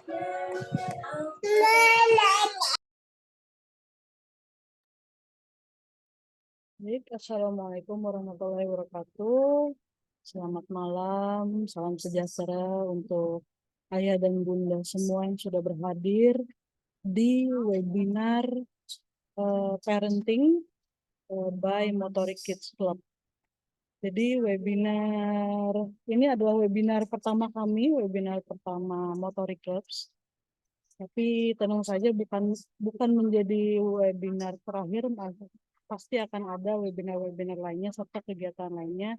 Baik, Assalamualaikum warahmatullahi wabarakatuh. Selamat malam, salam sejahtera untuk ayah dan bunda semua yang sudah berhadir di webinar Parenting by Motoric Kids Club. Jadi webinar ini adalah webinar pertama kami, webinar pertama Motoric Clubs. Tapi tenang saja bukan menjadi webinar terakhir, pasti akan ada webinar-webinar lainnya serta kegiatan lainnya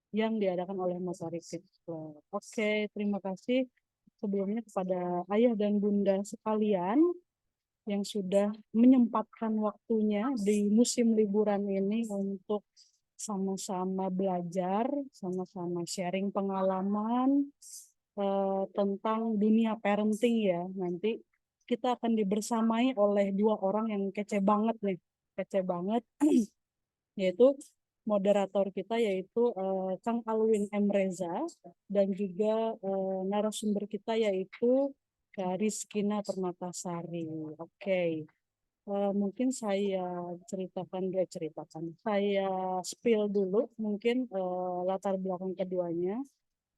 yang diadakan oleh Motoric Kids Club. Oke, terima kasih sebelumnya kepada ayah dan bunda sekalian yang sudah menyempatkan waktunya di musim liburan ini untuk sama-sama belajar, sama-sama sharing pengalaman tentang dunia parenting ya. Nanti kita akan dibersamai oleh dua orang yang kece banget nih, kece banget, yaitu moderator kita yaitu Kang Alwin M. Reza dan juga narasumber kita yaitu Kak Rizkina Permatasari. Oke. Mungkin saya saya spill dulu mungkin latar belakang keduanya.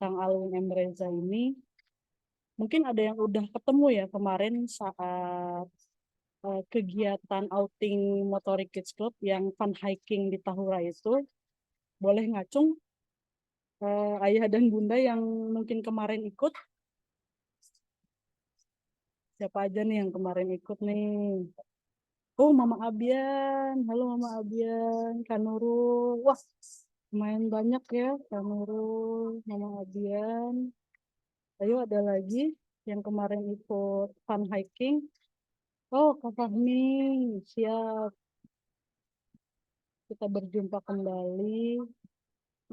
Kang Alwin M. Reza ini mungkin ada yang udah ketemu ya kemarin saat kegiatan outing Motoric Kids Club yang fun hiking di Tahura itu. Boleh ngacung ayah dan bunda yang mungkin kemarin ikut? Siapa aja nih yang kemarin ikut nih? Oh, Mama Abian. Halo Mama Abian, Kak Nurul. Wah, lumayan banyak ya, Kak Nurul, Mama Abian. Ayo ada lagi yang kemarin ikut fun hiking. Oh, Kak Fahmi, siap. Kita berjumpa kembali.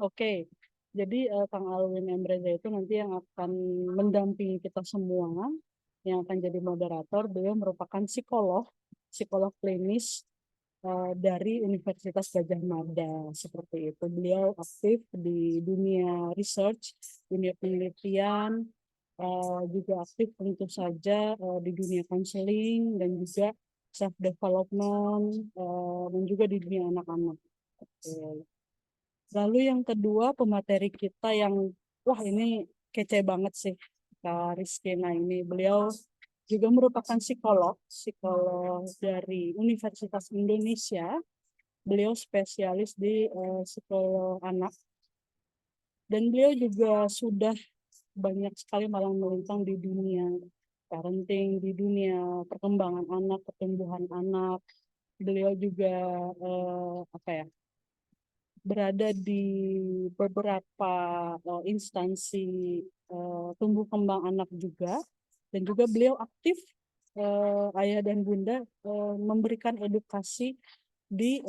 Oke, jadi Kang Alwin Emreza itu nanti yang akan mendampingi kita semua, yang akan jadi moderator. Beliau merupakan psikolog klinis dari Universitas Gadjah Mada, seperti itu. Beliau aktif di dunia research, dunia penelitian, juga aktif tentu saja di dunia counseling dan juga self development dan juga di dunia anak-anak. Lalu yang kedua pemateri kita yang wah ini kece banget sih, Kak Rizkina ini. Beliau juga merupakan psikolog dari Universitas Indonesia. Beliau spesialis di psikolog anak. Dan beliau juga sudah banyak sekali malang melintang di dunia parenting, di dunia perkembangan anak, pertumbuhan anak. Beliau juga berada di beberapa instansi tumbuh kembang anak juga, dan juga beliau aktif ayah dan bunda memberikan edukasi di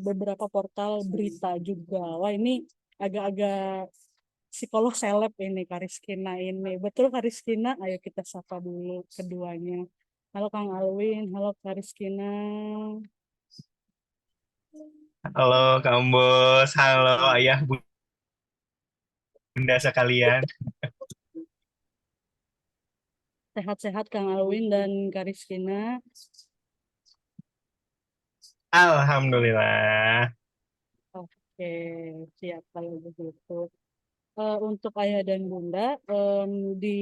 beberapa portal berita juga. Wah ini agak-agak psikolog seleb ini Kariskina ini. Betul Kariskina? Ayo kita sapa dulu keduanya. Halo Kang Alwin, halo Kariskina. Halo Kambos, halo ayah bunda sekalian. Sehat-sehat Kang Alwin dan Kariskina. Alhamdulillah. Oke, siap kalau begitu. Untuk ayah dan bunda, di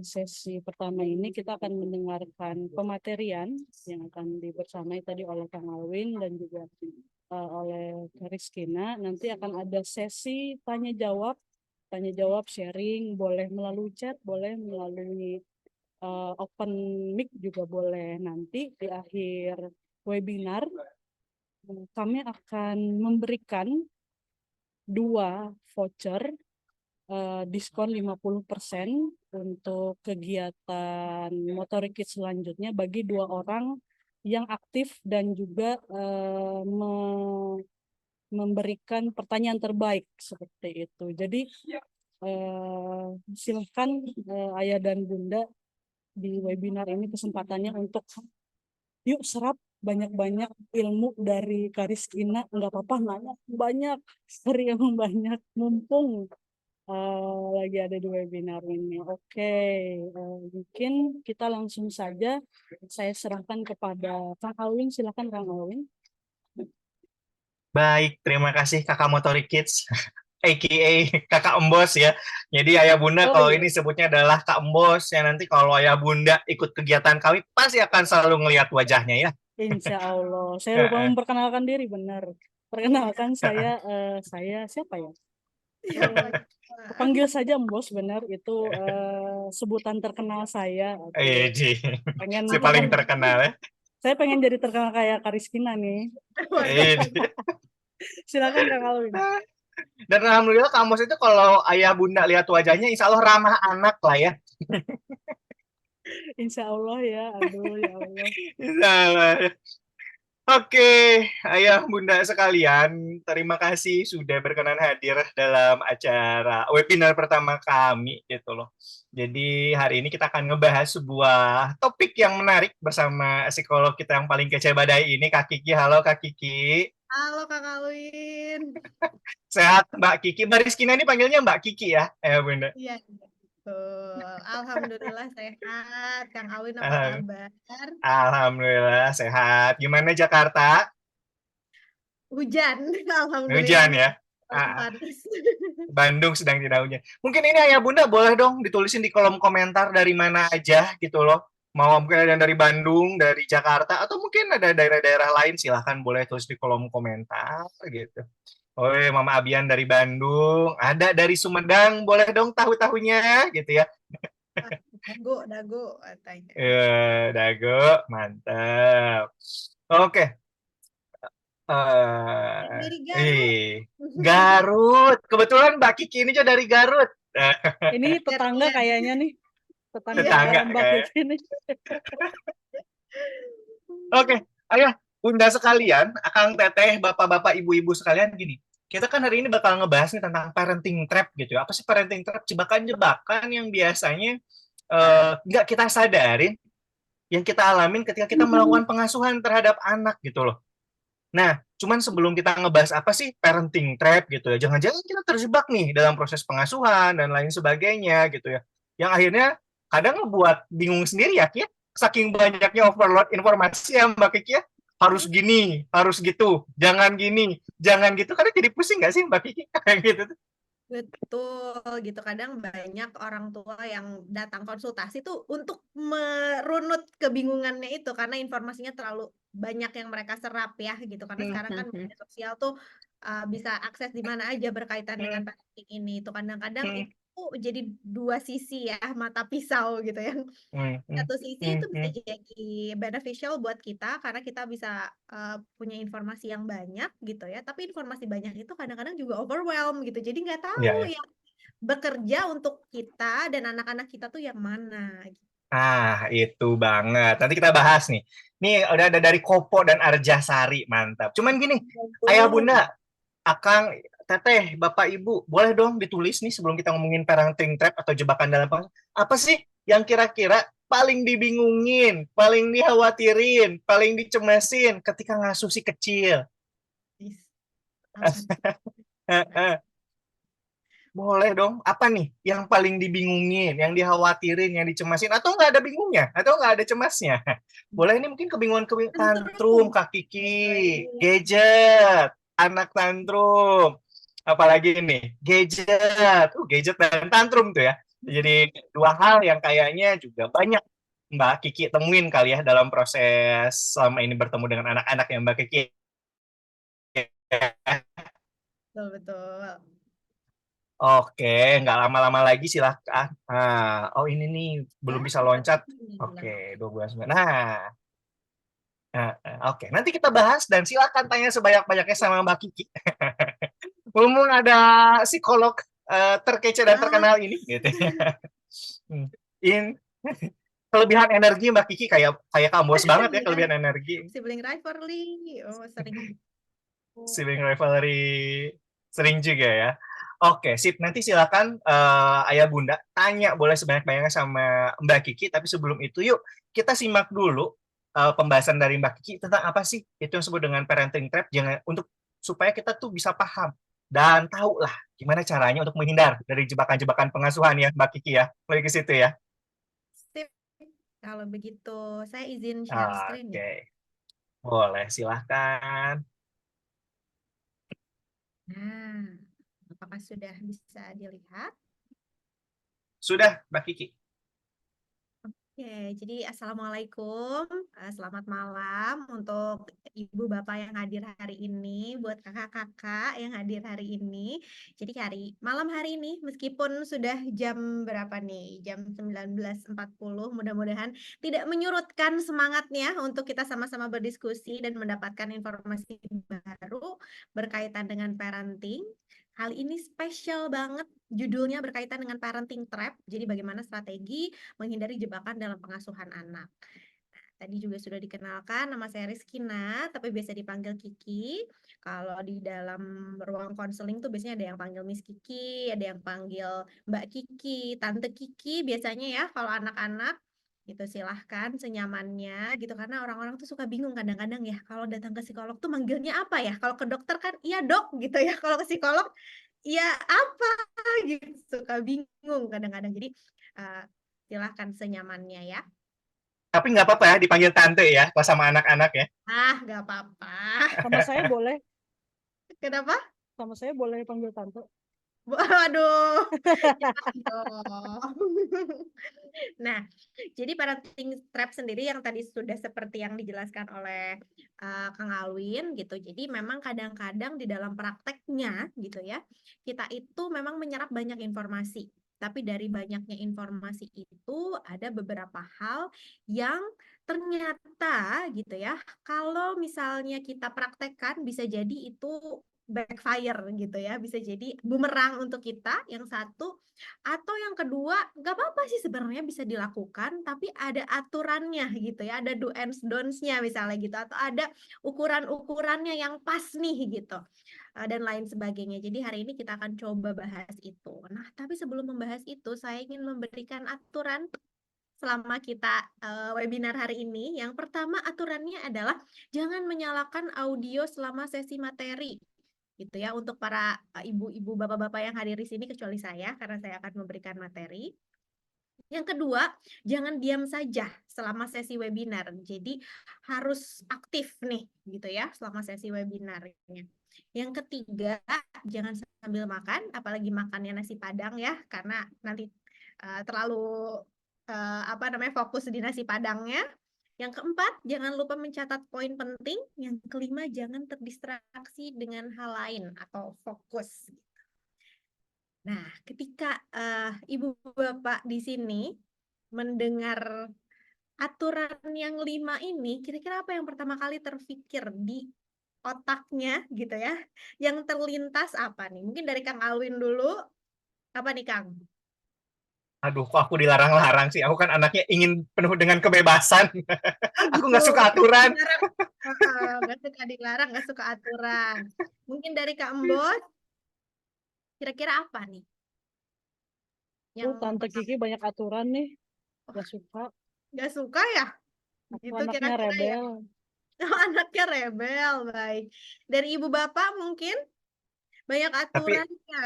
sesi pertama ini kita akan mendengarkan pematerian yang akan dibersamai tadi oleh Kang Alwin dan juga oleh Kariskina. Nanti akan ada sesi tanya jawab sharing, boleh melalui chat, boleh melalui open mic juga boleh. Nanti di akhir webinar kami akan memberikan 2 voucher diskon 50% untuk kegiatan Motoric Kids selanjutnya bagi 2 orang yang aktif dan juga memberikan pertanyaan terbaik seperti itu. Jadi silahkan ayah dan bunda di webinar ini kesempatannya untuk yuk serap banyak-banyak ilmu dari Kariskina. Nggak apa-apa nanya banyak, cari yang banyak, mumpung lagi ada di webinar ini. Oke, mungkin kita langsung saja saya serahkan kepada Kang Alwin. Silakan Kang Alwin. Baik, terima kasih Kakak Motorik Kids, aka Kakak Embos ya. Jadi Ayah Bunda Oh kalau iya, ini sebutnya adalah Kak Embos, ya nanti kalau Ayah Bunda ikut kegiatan kami, pasti akan selalu ngelihat wajahnya ya. insya Allah. Saya lupa Heeh. memperkenalkan diri, benar. Perkenalkan saya siapa ya? Panggil saja Mbos, benar. Itu sebutan terkenal saya. Oke. Ji. Pengen Si paling terkenal ya. saya pengen jadi terkenal kayak Kariskina nih. Ji. Silakan Kang Alwin. Dan alhamdulillah Kak Embos itu kalau Ayah Bunda lihat wajahnya, insya Allah ramah anak lah ya. Insya Allah ya, aduh ya Allah. Insya Allah. Oke, Ayah Bunda sekalian, terima kasih sudah berkenan hadir dalam acara webinar pertama kami gitu loh. Jadi hari ini kita akan ngebahas sebuah topik yang menarik bersama psikolog kita yang paling kece badai ini, Kak Kiki. Halo Kak Kiki. Halo Kak Alwin. Sehat Mbak Kiki. Mbak Rizkina ini panggilnya Mbak Kiki ya, Ayah Bunda. Iya, betul. Alhamdulillah sehat. Kang Alwin apa Alham- kabar? Alhamdulillah sehat. Gimana Jakarta? Hujan. Alhamdulillah Hujan nih. ya? Ah, Panas. Bandung sedang tidak hujan. Mungkin ini Ayah Bunda boleh dong ditulisin di kolom komentar dari mana aja gitu loh. Mau mungkin ada yang dari Bandung, dari Jakarta, atau mungkin ada daerah-daerah lain, silahkan boleh tulis di kolom komentar gitu. Oh, Mama Abian dari Bandung, ada dari Sumedang, boleh dong tahu-tahunya gitu ya. Dago katanya. Dago, mantap. Oke. Dari Garut. Garut. Kebetulan Mbak Kiki ini juga dari Garut. Ini tetangga Iya. kayaknya nih. Tetangga, Tetangga Mbak kayak. Kiki nih. Oke, Ayah, Bunda sekalian, Akang Teteh, Bapak-bapak, Ibu-ibu sekalian gini. Kita kan hari ini bakal ngebahas nih tentang parenting trap gitu ya. Apa sih parenting trap? Jebakan-jebakan yang biasanya nggak kita sadarin, yang kita alamin ketika kita melakukan pengasuhan terhadap anak gitu loh. Nah, cuman sebelum kita ngebahas apa sih parenting trap gitu ya, jangan-jangan kita terjebak nih dalam proses pengasuhan dan lain sebagainya gitu ya. Yang akhirnya kadang ngebuat bingung sendiri ya, Ki. Saking banyaknya overload informasi ya Mbak Kiki ya. Harus gini, harus gitu, jangan gini, jangan gitu. Kadang jadi pusing nggak sih Mbak Kiki? Kayak gitu tuh. Betul gitu. Kadang banyak orang tua yang datang konsultasi tuh untuk merunut kebingungannya itu karena informasinya terlalu banyak yang mereka serap ya gitu. Karena sekarang kan media sosial tuh bisa akses di mana aja berkaitan dengan parenting ini. Itu kadang-kadang itu jadi dua sisi ya, mata pisau gitu ya. Satu sisi itu bisa jadi beneficial buat kita karena kita bisa punya informasi yang banyak gitu ya. Tapi informasi banyak itu kadang-kadang juga overwhelm gitu. Jadi nggak tahu Ya, ya. yang bekerja untuk kita dan anak-anak kita tuh yang mana. Gitu. Ah, itu banget. Nanti kita bahas nih. Nih udah ada dari Kopo dan Arjasari, mantap. Cuman gini, Ayah Bunda, Akang, Teteh, Bapak, Ibu, boleh dong ditulis nih sebelum kita ngomongin parenting trap atau jebakan dalam pengasuhan. Apa sih yang kira-kira paling dibingungin, paling dikhawatirin, paling dicemasin ketika ngasuh si kecil? Boleh dong. Apa nih yang paling dibingungin, yang dikhawatirin, yang dicemasin, atau nggak ada bingungnya, atau nggak ada cemasnya? Boleh nih mungkin kebingungan tantrum, Kak Kiki, gadget, anak tantrum, apalagi ini gadget, gadget dan tantrum tuh ya. Jadi dua hal yang kayaknya juga banyak Mbak Kiki temuin kali ya dalam proses selama ini bertemu dengan anak-anak yang Mbak Kiki. Betul, betul. Oke, nggak lama-lama lagi silahkan. Oh ini nih belum Ya, bisa loncat. Oke, 12 menit. Oke. Nanti kita bahas dan silakan tanya sebanyak-banyaknya sama Mbak Kiki. Mumpung ada psikolog terkece dan terkenal ini, gitu. In kelebihan energi Mbak Kiki kayak kambos banget ya kelebihan energi. Sibling rivalry, sering. Sibling rivalry sering juga ya. Oke, sip. Nanti silakan Ayah Bunda tanya boleh sebanyak-banyaknya sama Mbak Kiki. Tapi sebelum itu, yuk kita simak dulu pembahasan dari Mbak Kiki tentang apa sih itu yang disebut dengan parenting trap. Jangan untuk supaya kita tuh bisa paham dan tahulah gimana caranya untuk menghindar dari jebakan-jebakan pengasuhan ya, Mbak Kiki ya. Lebih ke situ ya. Sip. Kalau begitu, saya izin share screen Oke, ya. boleh silahkan. Nah, apakah sudah bisa dilihat? Sudah, Mbak Kiki. Oke, jadi Assalamualaikum, selamat malam untuk Ibu Bapak yang hadir hari ini, buat kakak-kakak yang hadir hari ini. Jadi malam hari ini, meskipun sudah jam berapa nih, jam 19.40, mudah-mudahan tidak menyurutkan semangatnya untuk kita sama-sama berdiskusi dan mendapatkan informasi baru berkaitan dengan parenting. Kali ini spesial banget, judulnya berkaitan dengan parenting trap, jadi bagaimana strategi menghindari jebakan dalam pengasuhan anak. Nah, tadi juga sudah dikenalkan, nama saya Rizkina, tapi biasa dipanggil Kiki. Kalau di dalam ruang konseling tuh biasanya ada yang panggil Miss Kiki, ada yang panggil Mbak Kiki, Tante Kiki biasanya ya kalau anak-anak. Gitu silahkan senyamannya gitu, karena orang-orang tuh suka bingung kadang-kadang ya kalau datang ke psikolog tuh manggilnya apa ya, kalau ke dokter kan iya dok gitu ya, kalau ke psikolog iya apa gitu, suka bingung kadang-kadang. Jadi silahkan senyamannya ya. Tapi nggak apa-apa ya dipanggil tante ya, pas sama anak-anak ya. Nggak apa-apa. Sama saya boleh, Kenapa? sama saya boleh panggil tante. Waduh, jangan dong. Nah, jadi parenting trap sendiri yang tadi sudah seperti yang dijelaskan oleh Kang Alwin gitu. Jadi memang kadang-kadang di dalam prakteknya gitu ya, kita itu memang menyerap banyak informasi. Tapi dari banyaknya informasi itu ada beberapa hal yang ternyata gitu ya, kalau misalnya kita praktekkan bisa jadi itu backfire gitu ya, bisa jadi bumerang untuk kita yang satu, atau yang kedua nggak apa-apa sih sebenarnya bisa dilakukan tapi ada aturannya gitu ya, ada do and don'ts-nya misalnya gitu, atau ada ukuran-ukurannya yang pas nih gitu, dan lain sebagainya. Jadi hari ini kita akan coba bahas itu. Nah, tapi sebelum membahas itu saya ingin memberikan aturan selama kita webinar hari ini. Yang pertama aturannya adalah jangan menyalakan audio selama sesi materi gitu ya, untuk para ibu-ibu, bapak-bapak yang hadir di sini kecuali saya karena saya akan memberikan materi. Yang kedua, jangan diam saja selama sesi webinar. Jadi harus aktif nih gitu ya selama sesi webinarnya. Yang ketiga, jangan sambil makan, apalagi makannya nasi Padang ya, karena nanti terlalu fokus di nasi Padangnya. Yang keempat, jangan lupa mencatat poin penting. Yang kelima, jangan terdistraksi dengan hal lain atau fokus. Nah, ketika Ibu Bapak di sini mendengar aturan yang 5 ini, kira-kira apa yang pertama kali terfikir di otaknya gitu ya? Yang terlintas apa nih? Mungkin dari Kang Alwin dulu. Apa nih, Kang? Aduh, kok aku dilarang-larang sih? Aku kan anaknya ingin penuh dengan kebebasan. Oh Aku gitu, nggak suka aturan. nggak suka dilarang, nggak suka aturan. Mungkin dari Kak Embos, kira-kira apa nih? Yang Tante Kiki banyak aturan nih, gak suka. nggak suka ya? Aku Gitu anaknya kira-kira ya. rebel. Anaknya rebel, baik. Dari ibu bapak mungkin banyak Tapi aturannya.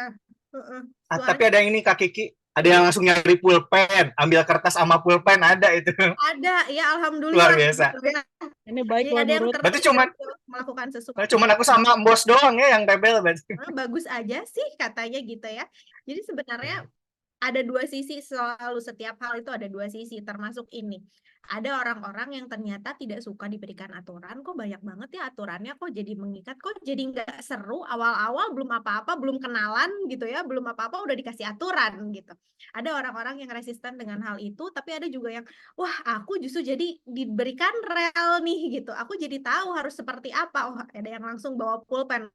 tapi Suaranya ada yang ini Kak Kiki, ada yang langsung nyari pulpen, ambil kertas sama pulpen ada itu. ada, ya Luar alhamdulillah biasa. gitu ya. Ini baik Jadi loh ada yang nurut. Berarti tertarik cuman untuk melakukan sesuatu. aku sama bos doang ya yang rebel berarti. Bagus aja sih katanya gitu ya. Jadi sebenarnya ada dua sisi, selalu setiap hal itu ada dua sisi, termasuk ini. Ada orang-orang yang ternyata tidak suka diberikan aturan, kok banyak banget ya aturannya, kok jadi mengikat, kok jadi nggak seru, awal-awal belum apa-apa, belum kenalan gitu ya, belum apa-apa udah dikasih aturan gitu. Ada orang-orang yang resisten dengan hal itu, tapi ada juga yang, wah aku justru jadi diberikan rel nih gitu, aku jadi tahu harus seperti apa. Oh, ada yang langsung bawa pulpen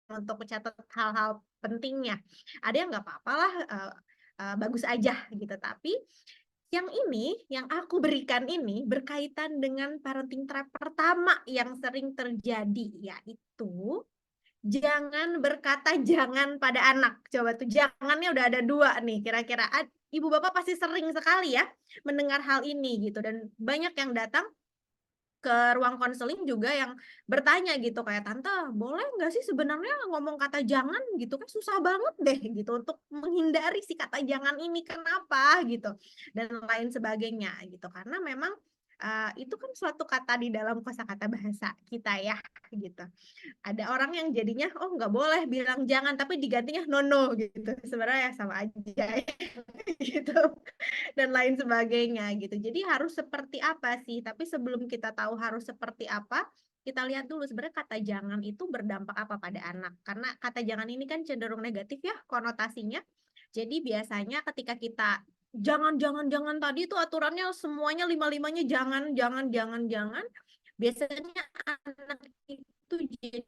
untuk mencatat hal-hal pentingnya. Ada yang nggak apa-apa lah, bagus aja gitu. Tapi yang ini, yang aku berikan ini berkaitan dengan parenting trap pertama yang sering terjadi, yaitu jangan berkata jangan pada anak. Coba tuh jangannya udah ada dua nih. Kira-kira ibu bapak pasti sering sekali ya mendengar hal ini gitu, dan banyak yang datang ke ruang konseling juga yang bertanya gitu kayak, tante boleh nggak sih sebenarnya ngomong kata jangan gitu kan susah banget deh gitu untuk menghindari si kata jangan ini, kenapa gitu dan lain sebagainya gitu karena memang itu kan suatu kata di dalam kosakata bahasa kita ya gitu. Ada orang yang jadinya oh nggak boleh bilang jangan tapi digantinya no gitu sebenarnya sama aja gitu dan lain sebagainya gitu. Jadi harus seperti apa sih? Tapi sebelum kita tahu harus seperti apa, kita lihat dulu sebenarnya kata jangan itu berdampak apa pada anak. Karena kata jangan ini kan cenderung negatif ya konotasinya. Jadi biasanya ketika kita jangan tadi itu aturannya semuanya lima-limanya jangan. Biasanya anak itu jadi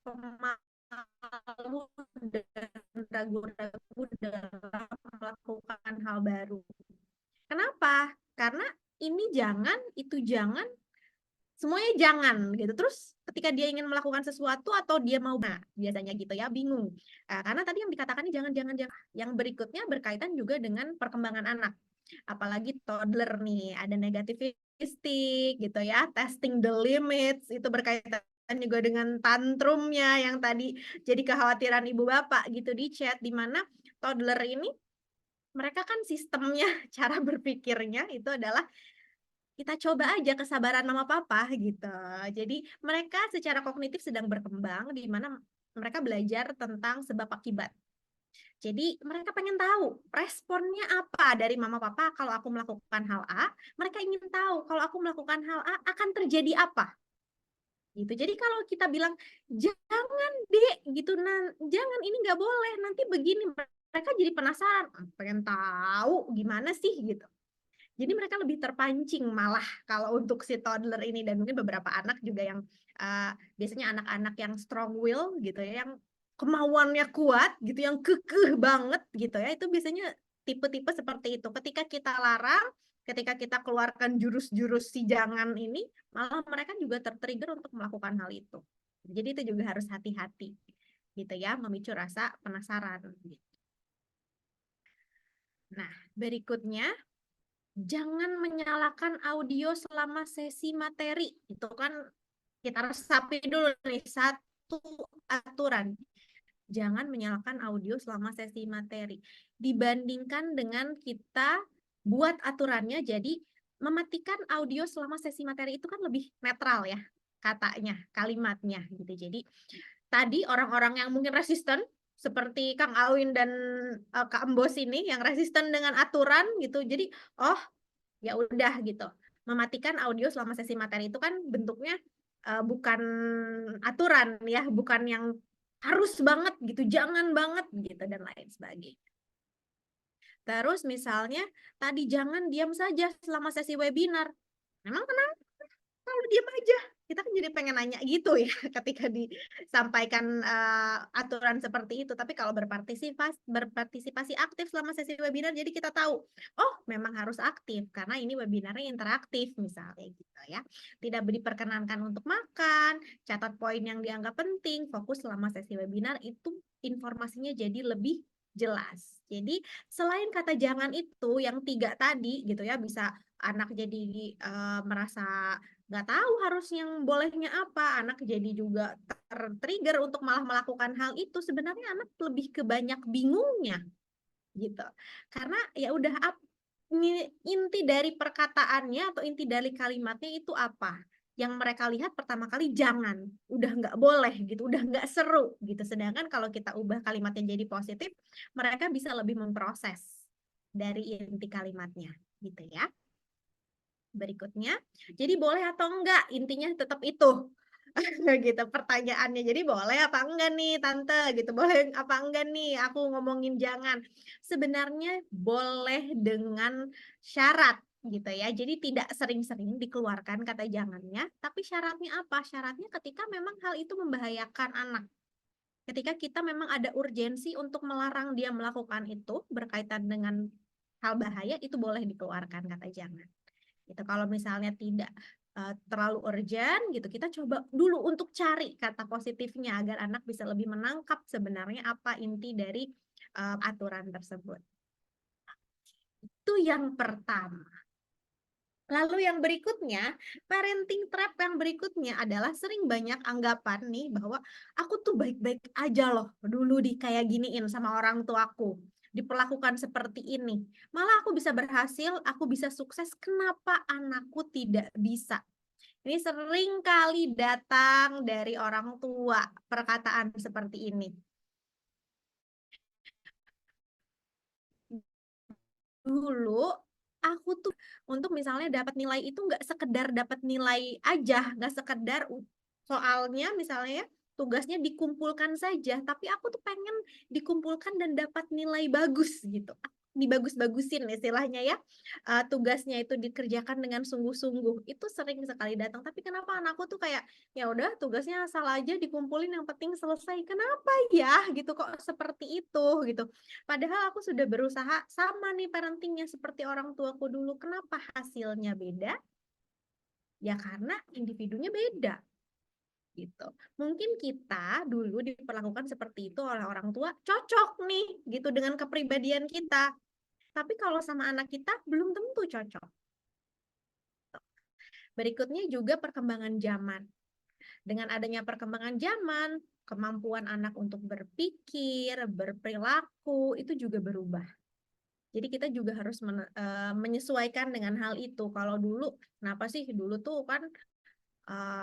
pemalu dan ragu-ragu dalam melakukan hal baru. Kenapa? Karena ini jangan, itu jangan, semuanya jangan gitu. Terus ketika dia ingin melakukan sesuatu atau dia mau, nah biasanya gitu ya, bingung. Karena tadi yang dikatakan jangan. Yang berikutnya berkaitan juga dengan perkembangan anak. Apalagi toddler nih, ada negativistik gitu ya, testing the limits, itu berkaitan juga dengan tantrumnya yang tadi jadi kekhawatiran ibu bapak gitu di chat, di mana toddler ini mereka kan sistemnya, cara berpikirnya itu adalah kita coba aja kesabaran mama papa gitu. Jadi mereka secara kognitif sedang berkembang di mana mereka belajar tentang sebab akibat. Jadi mereka pengen tahu responnya apa dari mama papa kalau aku melakukan hal A, mereka ingin tahu kalau aku melakukan hal A akan terjadi apa. Gitu. Jadi kalau kita bilang jangan dek gitu, jangan ini nggak boleh, nanti begini, mereka jadi penasaran, pengen tahu gimana sih gitu. Jadi mereka lebih terpancing malah kalau untuk si toddler ini dan mungkin beberapa anak juga yang biasanya anak-anak yang strong will gitu ya, yang kemauannya kuat gitu, yang kekeh banget gitu ya, itu biasanya tipe-tipe seperti itu. Ketika kita larang, ketika kita keluarkan jurus-jurus si jangan ini, malah mereka juga tertrigger untuk melakukan hal itu. Jadi itu juga harus hati-hati gitu ya, memicu rasa penasaran. Nah, berikutnya jangan menyalakan audio selama sesi materi. Itu kan kita resapi dulu nih, satu aturan. Jangan menyalakan audio selama sesi materi. Dibandingkan dengan kita buat aturannya, jadi mematikan audio selama sesi materi itu kan lebih netral ya katanya, kalimatnya gitu. Jadi tadi orang-orang yang mungkin resisten seperti Kang Alwin dan Kak Embos ini yang resisten dengan aturan gitu. Jadi oh ya udah gitu. Mematikan audio selama sesi materi itu kan bentuknya bukan aturan ya, bukan yang harus banget gitu, jangan banget gitu dan lain sebagainya. Terus misalnya tadi jangan diam saja selama sesi webinar. Memang kenapa? Kalau diam aja, kita kan jadi pengen nanya gitu ya ketika disampaikan aturan seperti itu. Tapi kalau berpartisipasi aktif selama sesi webinar, jadi kita tahu, oh memang harus aktif karena ini webinarnya interaktif misalnya gitu ya. Tidak diperkenankan untuk makan, catat poin yang dianggap penting, fokus selama sesi webinar itu informasinya jadi lebih jelas. Jadi selain kata jangan itu yang 3 tadi gitu ya, bisa anak jadi merasa nggak tahu harus yang bolehnya apa, anak jadi juga tertrigger untuk malah melakukan hal itu, sebenarnya anak lebih ke banyak bingungnya gitu. Karena ya udah inti dari perkataannya atau inti dari kalimatnya itu apa? Yang mereka lihat pertama kali jangan, udah nggak boleh gitu, udah nggak seru gitu. Sedangkan kalau kita ubah kalimatnya jadi positif, mereka bisa lebih memproses dari inti kalimatnya gitu ya. Berikutnya, jadi boleh atau enggak? Intinya tetap itu. Gitu pertanyaannya. Jadi boleh apa enggak nih tante gitu. Boleh apa enggak nih aku ngomongin jangan. Sebenarnya boleh dengan syarat gitu ya. Jadi tidak sering-sering dikeluarkan kata jangannya, tapi syaratnya apa? Syaratnya ketika memang hal itu membahayakan anak. Ketika kita memang ada urgensi untuk melarang dia melakukan itu berkaitan dengan hal bahaya, itu boleh dikeluarkan kata jangan. Gitu. Kalau misalnya tidak terlalu urgent gitu, kita coba dulu untuk cari kata positifnya agar anak bisa lebih menangkap sebenarnya apa inti dari aturan tersebut. Itu yang pertama. Lalu yang berikutnya, parenting trap yang berikutnya adalah sering banyak anggapan nih bahwa aku tuh baik-baik aja loh dulu kayak giniin sama orang tuaku. Diperlakukan seperti ini. Malah aku bisa berhasil, aku bisa sukses. Kenapa anakku tidak bisa? Ini sering kali datang dari orang tua, perkataan seperti ini. Dulu aku tuh untuk misalnya dapat nilai itu nggak sekedar dapat nilai aja, nggak sekedar soalnya misalnya ya, tugasnya dikumpulkan saja, tapi aku tuh pengen dikumpulkan dan dapat nilai bagus gitu. Dibagus-bagusin istilahnya ya. Tugasnya itu dikerjakan dengan sungguh-sungguh. Itu sering sekali datang. Tapi kenapa anakku tuh kayak ya udah tugasnya asal aja dikumpulin yang penting selesai. Kenapa ya gitu kok seperti itu gitu. Padahal aku sudah berusaha sama nih parentingnya seperti orang tuaku dulu. Kenapa hasilnya beda? Ya karena individunya beda gitu. Mungkin kita dulu diperlakukan seperti itu oleh orang tua cocok nih gitu dengan kepribadian kita. Tapi kalau sama anak kita belum tentu cocok. Berikutnya juga perkembangan zaman. Dengan adanya perkembangan zaman, kemampuan anak untuk berpikir, berperilaku itu juga berubah. Jadi kita juga harus menyesuaikan dengan hal itu. Kalau dulu, kenapa sih dulu tuh kan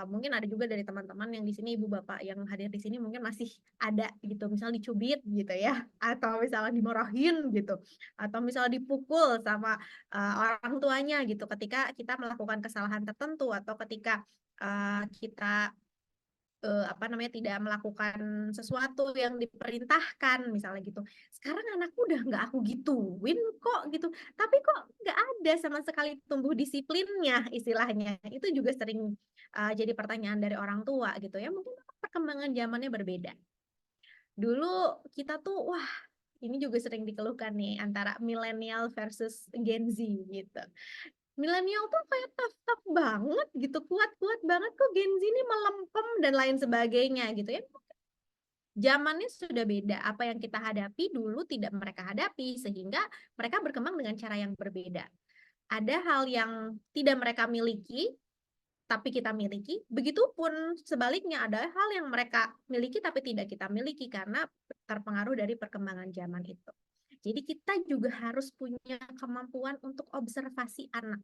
mungkin ada juga dari teman-teman yang di sini ibu bapak yang hadir di sini mungkin masih ada gitu, misal dicubit gitu ya, atau misalnya dimarahin gitu, atau misalnya dipukul sama orang tuanya gitu ketika kita melakukan kesalahan tertentu atau ketika kita tidak melakukan sesuatu yang diperintahkan misalnya gitu. Sekarang anakku udah nggak aku gituin kok gitu, tapi kok nggak ada sama sekali tumbuh disiplinnya istilahnya. Itu juga sering jadi pertanyaan dari orang tua gitu ya. Mungkin perkembangan zamannya berbeda. Dulu kita tuh wah ini juga sering dikeluhkan nih antara milenial versus Gen Z gitu. Milenial tuh kayak tough banget gitu, kuat-kuat banget, kok Gen Z ini melempem dan lain sebagainya gitu ya. Zamannya sudah beda, apa yang kita hadapi dulu tidak mereka hadapi, sehingga mereka berkembang dengan cara yang berbeda. Ada hal yang tidak mereka miliki, tapi kita miliki, begitupun sebaliknya ada hal yang mereka miliki tapi tidak kita miliki karena terpengaruh dari perkembangan zaman itu. Jadi kita juga harus punya kemampuan untuk observasi anak,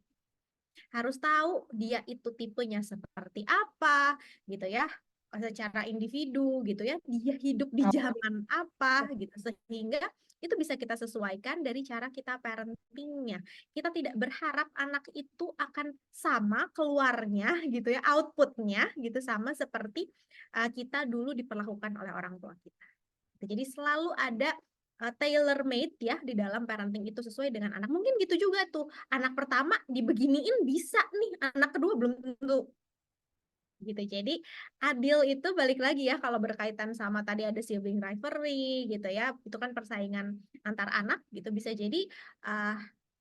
harus tahu dia itu tipenya seperti apa gitu ya, secara individu gitu ya, dia hidup di zaman apa gitu, sehingga itu bisa kita sesuaikan dari cara kita parentingnya. Kita tidak berharap anak itu akan sama keluarnya gitu ya, outputnya gitu sama seperti kita dulu diperlakukan oleh orang tua kita. Jadi selalu ada tailor made ya di dalam parenting itu sesuai dengan anak. Mungkin gitu juga tuh. Anak pertama dibeginiin bisa nih, anak kedua belum tentu. Gitu. Jadi adil itu balik lagi ya kalau berkaitan sama tadi ada sibling rivalry gitu ya. Itu kan persaingan antar anak gitu, bisa jadi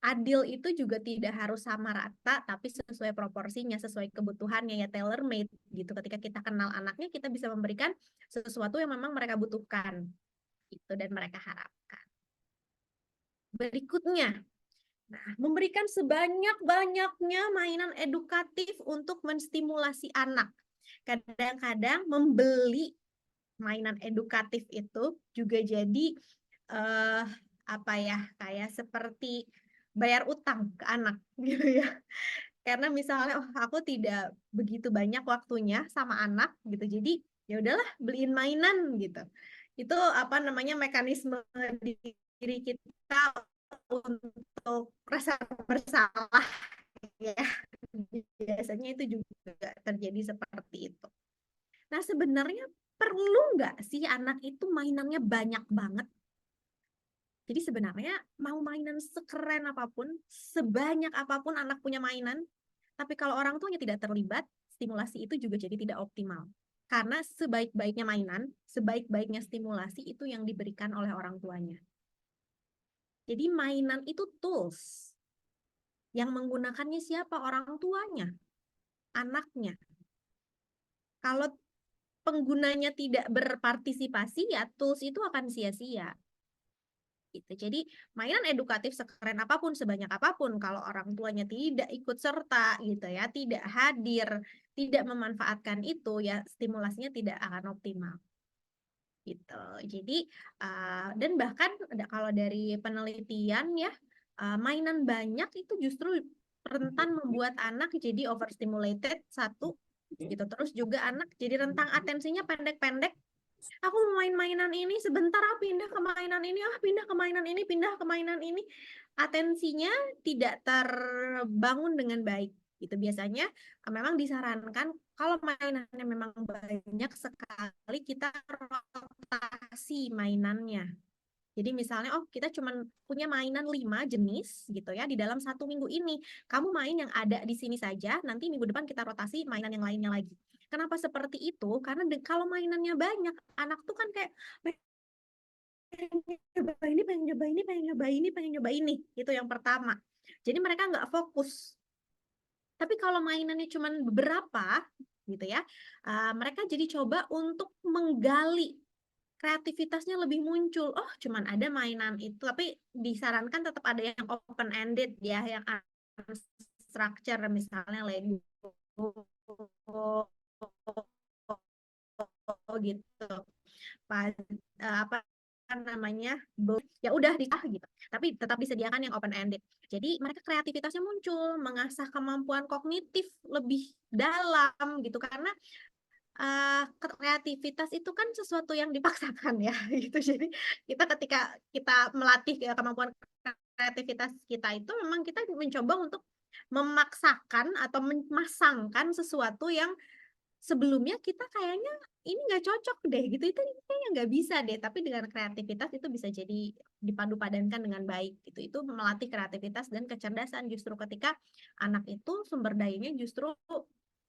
adil itu juga tidak harus sama rata tapi sesuai proporsinya, sesuai kebutuhannya ya, tailor made gitu. Ketika kita kenal anaknya, kita bisa memberikan sesuatu yang memang mereka butuhkan itu dan mereka harapkan. Berikutnya, memberikan sebanyak-banyaknya mainan edukatif untuk menstimulasi anak. Kadang-kadang membeli mainan edukatif itu juga jadi kayak seperti bayar utang ke anak gitu ya. Karena misalnya aku tidak begitu banyak waktunya sama anak gitu, jadi ya udahlah beliin mainan gitu. Itu mekanisme diri kita untuk rasa bersalah ya. Biasanya itu juga terjadi seperti itu. Nah, sebenarnya perlu nggak sih anak itu mainannya banyak banget? Jadi sebenarnya mau mainan sekeren apapun, sebanyak apapun anak punya mainan, tapi kalau orang tuanya tidak terlibat, stimulasi itu juga jadi tidak optimal. Karena sebaik-baiknya mainan, sebaik-baiknya stimulasi itu yang diberikan oleh orang tuanya. Jadi mainan itu tools. Yang menggunakannya siapa? Orang tuanya, anaknya. Kalau penggunanya tidak berpartisipasi, ya tools itu akan sia-sia. gitu. Jadi mainan edukatif sekeren apapun, sebanyak apapun, kalau orang tuanya tidak ikut serta gitu ya, tidak hadir, tidak memanfaatkan itu, ya stimulasinya tidak akan optimal gitu. Jadi dan bahkan kalau dari penelitian ya, mainan banyak itu justru rentan membuat anak jadi overstimulated satu gitu. Terus juga anak jadi rentang atensinya pendek-pendek. Aku mau main mainan ini sebentar, pindah ke mainan ini, pindah ke mainan ini, pindah ke mainan ini. Atensinya tidak terbangun dengan baik gitu. Biasanya memang disarankan kalau mainannya memang banyak sekali, kita rotasi mainannya. Jadi misalnya, oh kita cuma punya mainan 5 jenis gitu ya di dalam 1 minggu ini. Kamu main yang ada di sini saja, nanti minggu depan kita rotasi mainan yang lainnya lagi. Kenapa seperti itu? Karena kalau mainannya banyak, anak tuh kan kayak pengen nyoba ini, pengen nyoba ini, pengen nyoba ini, pengen nyoba ini. Itu yang pertama. Jadi mereka nggak fokus. Tapi kalau mainannya cuma beberapa gitu ya, mereka jadi coba untuk menggali kreativitasnya lebih muncul. Oh, cuman ada mainan itu, tapi disarankan tetap ada yang open ended ya, yang structure misalnya Lego gitu. Apa namanya? Ya udah gitu. Tapi tetap disediakan yang open ended. Jadi mereka kreativitasnya muncul, mengasah kemampuan kognitif lebih dalam gitu, karena kreativitas itu kan sesuatu yang dipaksakan ya gitu. Jadi kita ketika kita melatih kemampuan kreativitas kita itu, memang kita mencoba untuk memaksakan atau memasangkan sesuatu yang sebelumnya kita kayaknya ini nggak cocok deh gitu, itu kayaknya nggak bisa deh, tapi dengan kreativitas itu bisa jadi dipadu padankan dengan baik gitu. Itu melatih kreativitas dan kecerdasan justru ketika anak itu sumber dayanya justru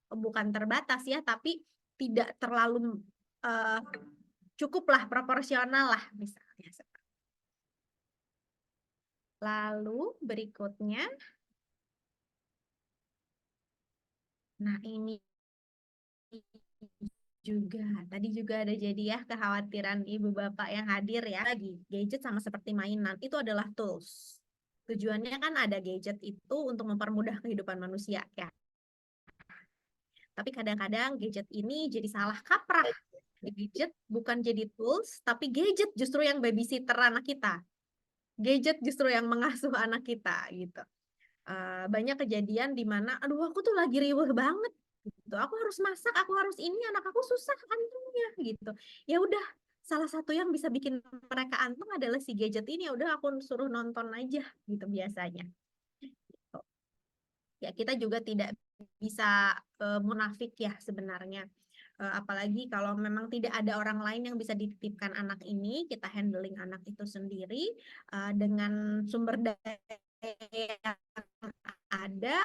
bukan terbatas ya, tapi tidak terlalu cukuplah, proporsional lah misalnya. Lalu berikutnya, nah ini juga tadi juga ada jadi ya kekhawatiran ibu bapak yang hadir ya, lagi gadget sama seperti mainan itu adalah tools. Tujuannya kan ada gadget itu untuk mempermudah kehidupan manusia ya. Tapi kadang-kadang gadget ini jadi salah kaprah. Gadget bukan jadi tools, tapi gadget justru yang babysitter anak kita. Gadget justru yang mengasuh anak kita gitu. Banyak kejadian di mana, aduh aku tuh lagi riweuh banget gitu. Aku harus masak, aku harus ini, anak aku susah antumnya gitu. Ya udah, salah satu yang bisa bikin mereka antum adalah si gadget ini. Ya udah aku suruh nonton aja gitu biasanya. Ya kita juga tidak bisa munafik ya sebenarnya. Apalagi kalau memang tidak ada orang lain yang bisa dititipkan anak ini, kita handling anak itu sendiri dengan sumber daya yang ada.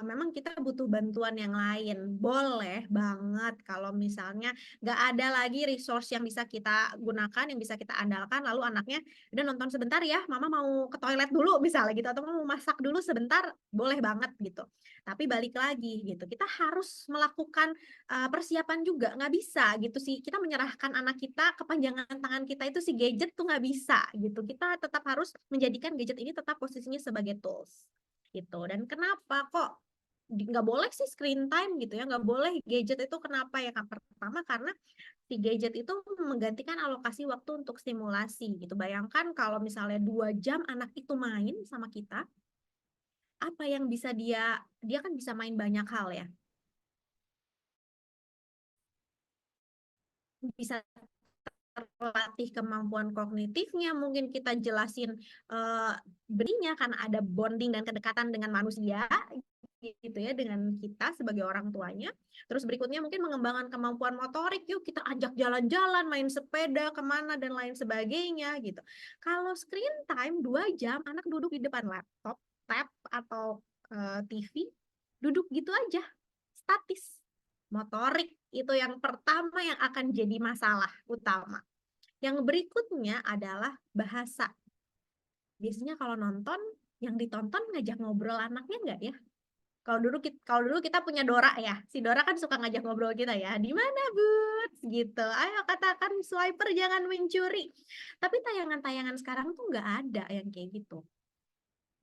Memang kita butuh bantuan yang lain. Boleh banget kalau misalnya nggak ada lagi resource yang bisa kita gunakan, yang bisa kita andalkan, lalu anaknya udah nonton sebentar ya, mama mau ke toilet dulu misalnya gitu, atau mau masak dulu sebentar, boleh banget gitu. Tapi balik lagi gitu, kita harus melakukan persiapan juga, nggak bisa gitu sih, kita menyerahkan anak kita, kepanjangan tangan kita itu si gadget tuh nggak bisa gitu. Kita tetap harus menjadikan gadget ini tetap posisinya sebagai tools gitu. Dan kenapa kok nggak boleh sih screen time gitu ya, nggak boleh gadget itu, kenapa ya? Pertama karena si gadget itu menggantikan alokasi waktu untuk stimulasi gitu. Bayangkan kalau misalnya 2 jam anak itu main sama kita, apa yang bisa dia kan bisa main banyak hal ya, bisa terlatih kemampuan kognitifnya, mungkin kita jelasin berinya karena ada bonding dan kedekatan dengan manusia gitu ya, dengan kita sebagai orang tuanya. Terus berikutnya mungkin mengembangkan kemampuan motorik, yuk kita ajak jalan-jalan, main sepeda kemana dan lain sebagainya gitu. Kalau screen time 2 jam anak duduk di depan laptop, tab atau TV, duduk gitu aja, statis. Motorik itu yang pertama yang akan jadi masalah utama. Yang berikutnya adalah bahasa. Biasanya kalau nonton, yang ditonton ngajak ngobrol anaknya nggak ya? Kalau dulu kita punya Dora ya. Si Dora kan suka ngajak ngobrol kita ya. Di mana, Bud? Gitu. Ayo katakan swiper jangan mencuri. Tapi tayangan-tayangan sekarang tuh nggak ada yang kayak gitu.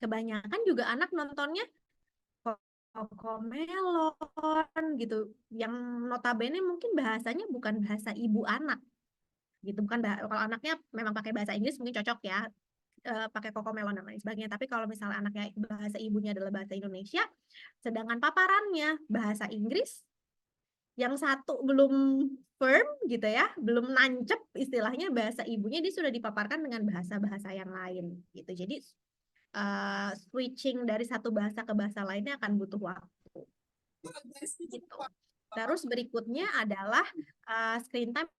Kebanyakan juga anak nontonnya Cocomelon gitu. Yang notabene mungkin bahasanya bukan bahasa ibu anak gitu. Kalau anaknya memang pakai bahasa Inggris mungkin cocok ya. Pakai Cocomelon dan lain sebagainya. Tapi kalau misalnya anaknya bahasa ibunya adalah bahasa Indonesia, sedangkan paparannya bahasa Inggris, yang satu belum firm gitu ya, belum nancep istilahnya bahasa ibunya, dia sudah dipaparkan dengan bahasa-bahasa yang lain gitu. Jadi switching dari satu bahasa ke bahasa lainnya akan butuh waktu gitu. Terus berikutnya adalah screen time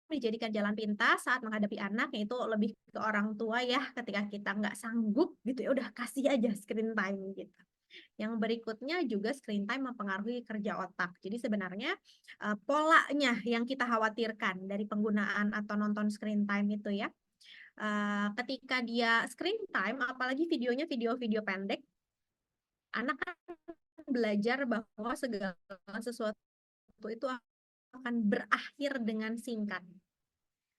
dijadikan jalan pintas saat menghadapi anak, yaitu lebih ke orang tua ya, ketika kita nggak sanggup gitu ya udah kasih aja screen time gitu. Yang berikutnya juga screen time mempengaruhi kerja otak. Jadi sebenarnya polanya yang kita khawatirkan dari penggunaan atau nonton screen time itu ya, ketika dia screen time, apalagi videonya video-video pendek, anak kan belajar bahwa segala sesuatu itu akan berakhir dengan singkat.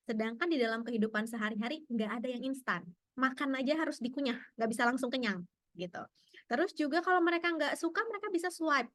Sedangkan di dalam kehidupan sehari-hari nggak ada yang instan. Makan aja harus dikunyah, nggak bisa langsung kenyang gitu. Terus juga kalau mereka nggak suka, mereka bisa swipe.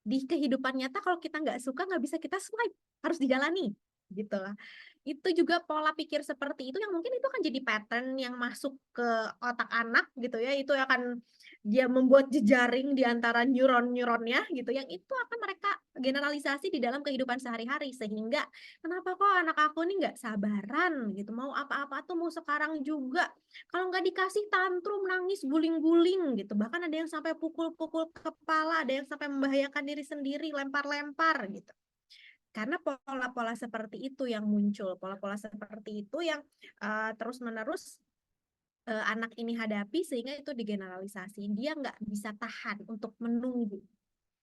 Di kehidupan nyata kalau kita nggak suka, nggak bisa kita swipe, harus dijalani gitu lah. Itu juga pola pikir seperti itu yang mungkin itu akan jadi pattern yang masuk ke otak anak gitu ya. Itu akan dia membuat jejaring di antara neuron-neuronnya gitu, yang itu akan mereka generalisasi di dalam kehidupan sehari-hari. Sehingga kenapa kok anak aku nih nggak sabaran gitu, mau apa-apa tuh mau sekarang juga, kalau nggak dikasih tantrum, nangis, guling-guling gitu. Bahkan ada yang sampai pukul-pukul kepala, ada yang sampai membahayakan diri sendiri, lempar-lempar gitu. Karena pola-pola seperti itu yang muncul, pola-pola seperti itu yang terus-menerus anak ini hadapi, sehingga itu digeneralisasi. Dia nggak bisa tahan untuk menunggu,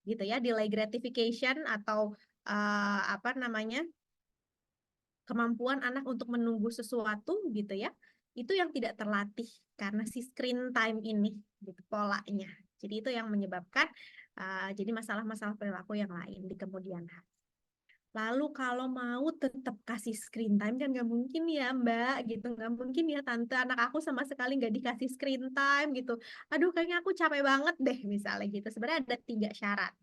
gitu ya, delay gratification atau apa namanya, kemampuan anak untuk menunggu sesuatu gitu ya, itu yang tidak terlatih karena si screen time ini gitu polanya. Jadi itu yang menyebabkan jadi masalah-masalah perilaku yang lain di kemudian hari. Lalu kalau mau tetap kasih screen time kan nggak mungkin ya Mbak gitu, nggak mungkin ya Tante, anak aku sama sekali nggak dikasih screen time gitu. Aduh kayaknya aku capek banget deh misalnya gitu. Sebenarnya ada 3 syarat.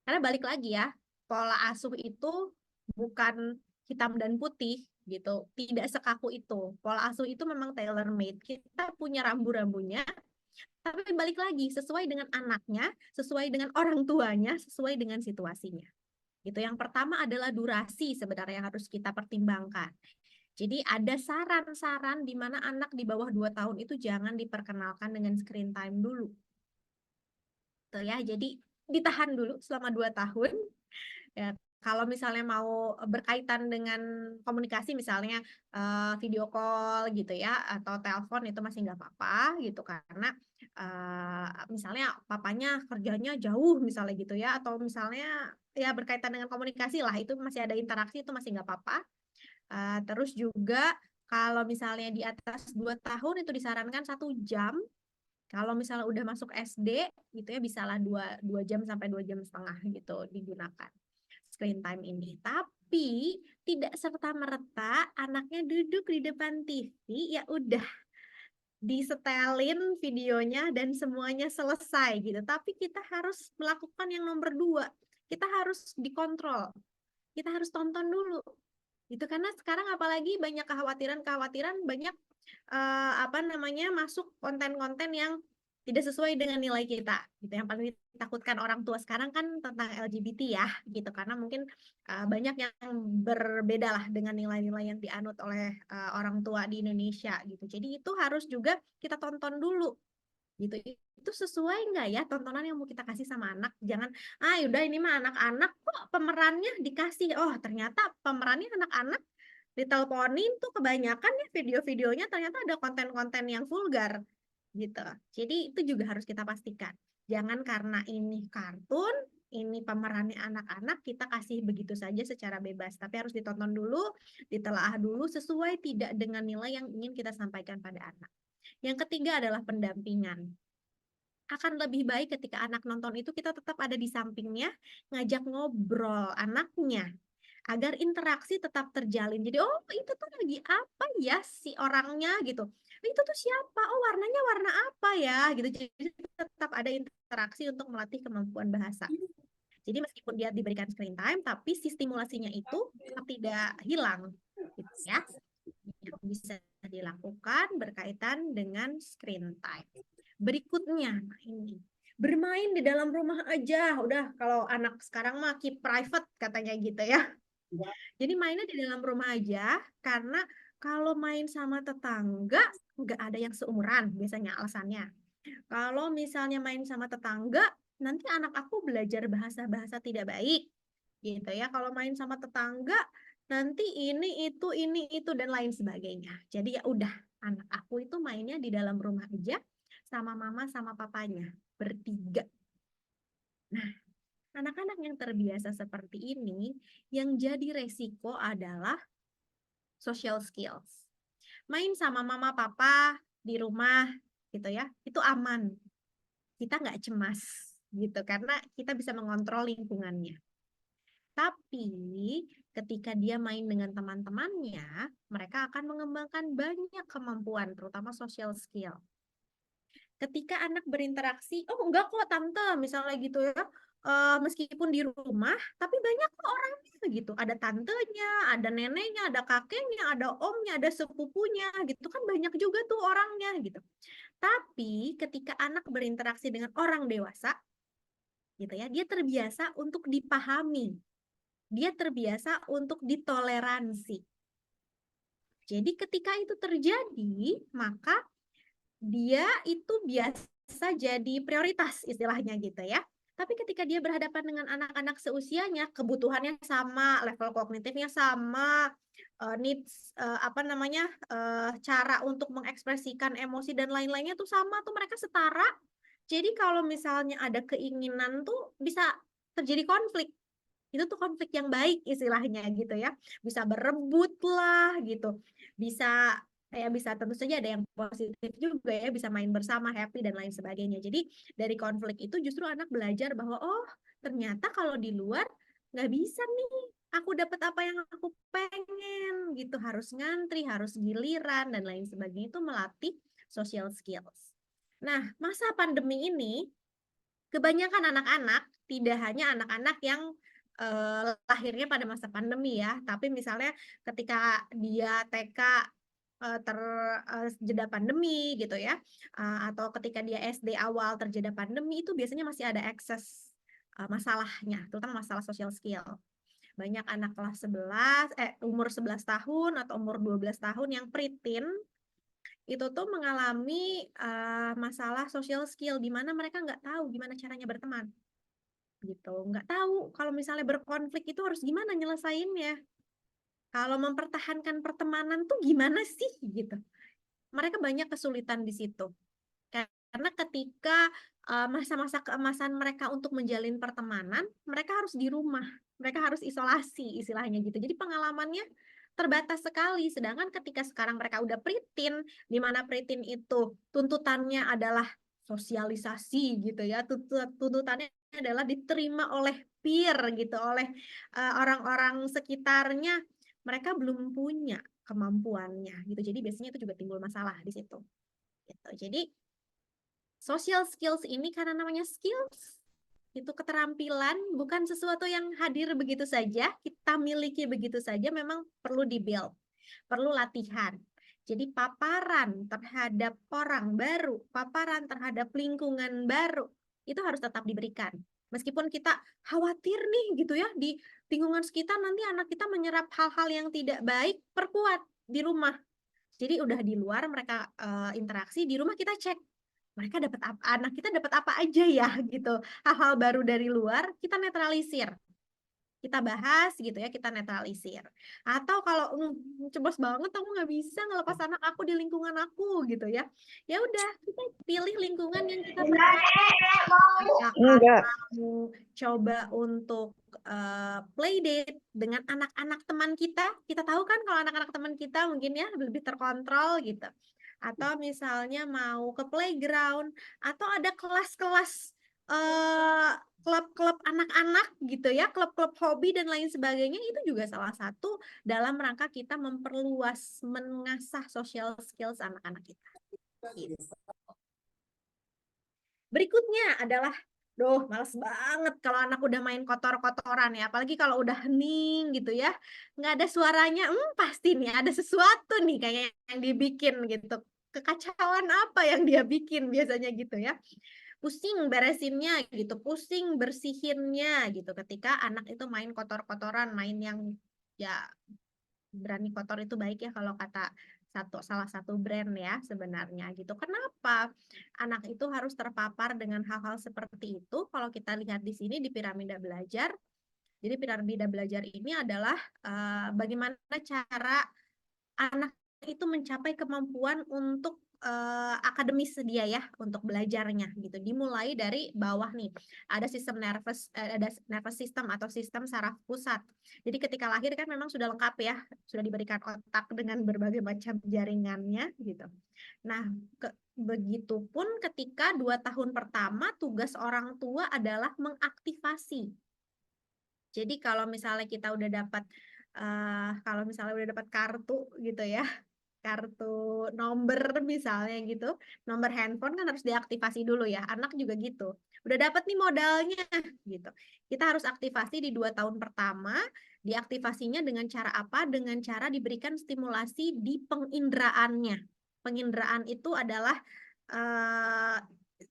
Karena balik lagi ya, pola asuh itu bukan hitam dan putih gitu, tidak sekaku itu. Pola asuh itu memang tailor made. Kita punya rambu-rambunya, tapi balik lagi sesuai dengan anaknya, sesuai dengan orang tuanya, sesuai dengan situasinya. Gitu. Yang pertama adalah durasi sebenarnya yang harus kita pertimbangkan. Jadi ada saran-saran di mana anak di bawah 2 tahun itu jangan diperkenalkan dengan screen time dulu. Tuh ya, jadi ditahan dulu selama 2 tahun. Ya, kalau misalnya mau berkaitan dengan komunikasi misalnya video call gitu ya atau telepon itu masih nggak apa-apa gitu, karena misalnya papanya kerjanya jauh misalnya gitu ya, atau misalnya ya berkaitan dengan komunikasi lah, itu masih ada interaksi, itu masih nggak apa-apa. Terus juga kalau misalnya di atas 2 tahun itu disarankan 1 jam. Kalau misalnya udah masuk SD gitu ya, bisalah 2 jam sampai 2,5 jam gitu digunakan screen time ini. Tapi tidak serta-merta anaknya duduk di depan TV ya udah disetelin videonya dan semuanya selesai gitu. Tapi kita harus melakukan yang nomor 2. Kita harus dikontrol. Kita harus tonton dulu. Itu karena sekarang apalagi banyak kekhawatiran banyak apa namanya, masuk konten-konten yang tidak sesuai dengan nilai kita gitu. Yang paling ditakutkan orang tua sekarang kan tentang LGBT ya gitu, karena mungkin banyak yang berbeda lah dengan nilai-nilai yang dianut oleh orang tua di Indonesia gitu. Jadi itu harus juga kita tonton dulu gitu. Itu sesuai nggak ya tontonan yang mau kita kasih sama anak. Jangan udah ini mah anak-anak kok pemerannya dikasih, oh ternyata pemerannya anak-anak, diteleponin tuh kebanyakan ya video-videonya ternyata ada konten-konten yang vulgar gitu. Jadi itu juga harus kita pastikan. Jangan karena ini kartun, ini pemerannya anak-anak, kita kasih begitu saja secara bebas. Tapi harus ditonton dulu, ditelaah dulu sesuai tidak dengan nilai yang ingin kita sampaikan pada anak. Yang ketiga adalah pendampingan. akan lebih baik ketika anak nonton itu kita tetap ada di sampingnya, ngajak ngobrol anaknya, agar interaksi tetap terjalin. Jadi, oh itu tuh lagi apa ya si orangnya gitu. Itu tuh siapa? Oh warnanya warna apa ya gitu. Jadi tetap ada interaksi untuk melatih kemampuan bahasa. Jadi meskipun dia diberikan screen time, tapi si stimulasinya itu tetap tidak hilang, gitu ya. Yang bisa dilakukan berkaitan dengan screen time. Berikutnya, nah ini bermain di dalam rumah aja. Udah kalau anak sekarang mah keep private katanya gitu ya. Jadi mainnya di dalam rumah aja, karena kalau main sama tetangga nggak ada yang seumuran biasanya alasannya. Kalau misalnya main sama tetangga, nanti anak aku belajar bahasa-bahasa tidak baik, gitu ya. Kalau main sama tetangga, nanti ini itu dan lain sebagainya. Jadi ya udah, anak aku itu mainnya di dalam rumah aja sama mama sama papanya bertiga. Nah, anak-anak yang terbiasa seperti ini, yang jadi resiko adalah social skills. Main sama mama papa di rumah gitu ya, itu aman. Kita nggak cemas gitu karena kita bisa mengontrol lingkungannya. Tapi ketika dia main dengan teman-temannya, mereka akan mengembangkan banyak kemampuan, terutama social skill. Ketika anak berinteraksi, oh enggak kok tante, misalnya gitu ya, meskipun di rumah, tapi banyak kok orangnya gitu. Ada tantenya, ada neneknya, ada kakeknya, ada omnya, ada sepupunya, gitu kan banyak juga tuh orangnya gitu. Tapi ketika anak berinteraksi dengan orang dewasa, gitu ya, dia terbiasa untuk dipahami, dia terbiasa untuk ditoleransi. Jadi ketika itu terjadi, maka dia itu biasa jadi prioritas istilahnya gitu ya. Tapi ketika dia berhadapan dengan anak-anak seusianya, kebutuhannya sama, level kognitifnya sama, needs cara untuk mengekspresikan emosi dan lain-lainnya tuh sama tuh, mereka setara. Jadi kalau misalnya ada keinginan tuh bisa terjadi konflik. Itu tuh konflik yang baik istilahnya gitu ya. Bisa berebut lah gitu. Bisa tentu saja ada yang positif juga ya, bisa main bersama, happy dan lain sebagainya. Jadi dari konflik itu justru anak belajar bahwa oh ternyata kalau di luar nggak bisa nih, aku dapat apa yang aku pengen gitu, harus ngantri, harus giliran dan lain sebagainya, itu melatih social skills. Nah, masa pandemi ini kebanyakan anak-anak, tidak hanya anak-anak yang lahirnya pada masa pandemi ya, tapi misalnya ketika dia TK terjeda pandemi gitu ya, atau ketika dia SD awal terjeda pandemi, itu biasanya masih ada akses masalahnya, terutama masalah social skill. Banyak anak kelas umur 11 tahun atau umur 12 tahun yang preteen itu tuh mengalami masalah social skill, di mana mereka nggak tahu gimana caranya berteman gitu, nggak tahu kalau misalnya berkonflik itu harus gimana nyelesainnya, kalau mempertahankan pertemanan tuh gimana sih gitu. Mereka banyak kesulitan di situ karena ketika masa-masa keemasan mereka untuk menjalin pertemanan, mereka harus di rumah, mereka harus isolasi istilahnya gitu. Jadi pengalamannya terbatas sekali. Sedangkan ketika sekarang mereka udah preteen, di mana preteen itu tuntutannya adalah sosialisasi gitu ya, tuntutannya adalah diterima oleh peer gitu, oleh orang-orang sekitarnya, mereka belum punya kemampuannya gitu. Jadi biasanya itu juga timbul masalah di situ. Gitu. Jadi social skills ini karena namanya skills, itu keterampilan, bukan sesuatu yang hadir begitu saja, kita miliki begitu saja, memang perlu di-build, perlu latihan. Jadi paparan terhadap orang baru, paparan terhadap lingkungan baru, itu harus tetap diberikan. Meskipun kita khawatir nih gitu ya, di lingkungan sekitar nanti anak kita menyerap hal-hal yang tidak baik, perkuat di rumah. Jadi udah di luar mereka interaksi, di rumah kita cek mereka dapat apa, anak kita dapat apa aja ya gitu. Hal-hal baru dari luar kita netralisir, kita bahas gitu ya, kita netralisir. Atau kalau cebos banget aku nggak bisa ngelepas anak aku di lingkungan aku gitu ya, ya udah kita pilih lingkungan yang kita percaya. Apakah kamu coba untuk play date dengan anak-anak teman kita tahu kan kalau anak-anak teman kita mungkin ya lebih terkontrol gitu. atau misalnya mau ke playground, atau ada kelas-kelas klub-klub anak-anak gitu ya, klub-klub hobi dan lain sebagainya, itu juga salah satu dalam rangka kita memperluas, mengasah social skills anak-anak kita. Gitu. Berikutnya adalah, males banget kalau anak udah main kotor-kotoran ya, apalagi kalau udah hening gitu ya, nggak ada suaranya, pasti nih ada sesuatu nih kayak yang dibikin gitu. Kekacauan apa yang dia bikin biasanya gitu ya. Pusing beresinnya gitu, pusing bersihinnya gitu ketika anak itu main kotor-kotoran, main yang ya berani kotor itu baik ya kalau kata salah satu brand ya sebenarnya gitu. Kenapa anak itu harus terpapar dengan hal-hal seperti itu? Kalau kita lihat di sini di piramida belajar, jadi piramida belajar ini adalah bagaimana cara anak itu mencapai kemampuan untuk akademis dia ya, untuk belajarnya gitu. Dimulai dari bawah nih, ada nervous system atau sistem saraf pusat. Jadi ketika lahir kan memang sudah lengkap ya, sudah diberikan otak dengan berbagai macam jaringannya gitu. Nah, begitupun ketika 2 tahun pertama tugas orang tua adalah mengaktifasi. Jadi kalau misalnya kita udah dapat kartu gitu ya, kartu nomor misalnya gitu, nomor handphone kan harus diaktifasi dulu ya, anak juga gitu. Udah dapat nih modalnya gitu. Kita harus aktivasi di 2 tahun pertama, diaktifasinya dengan cara apa? Dengan cara diberikan stimulasi di pengindraannya. Penginderaan itu adalah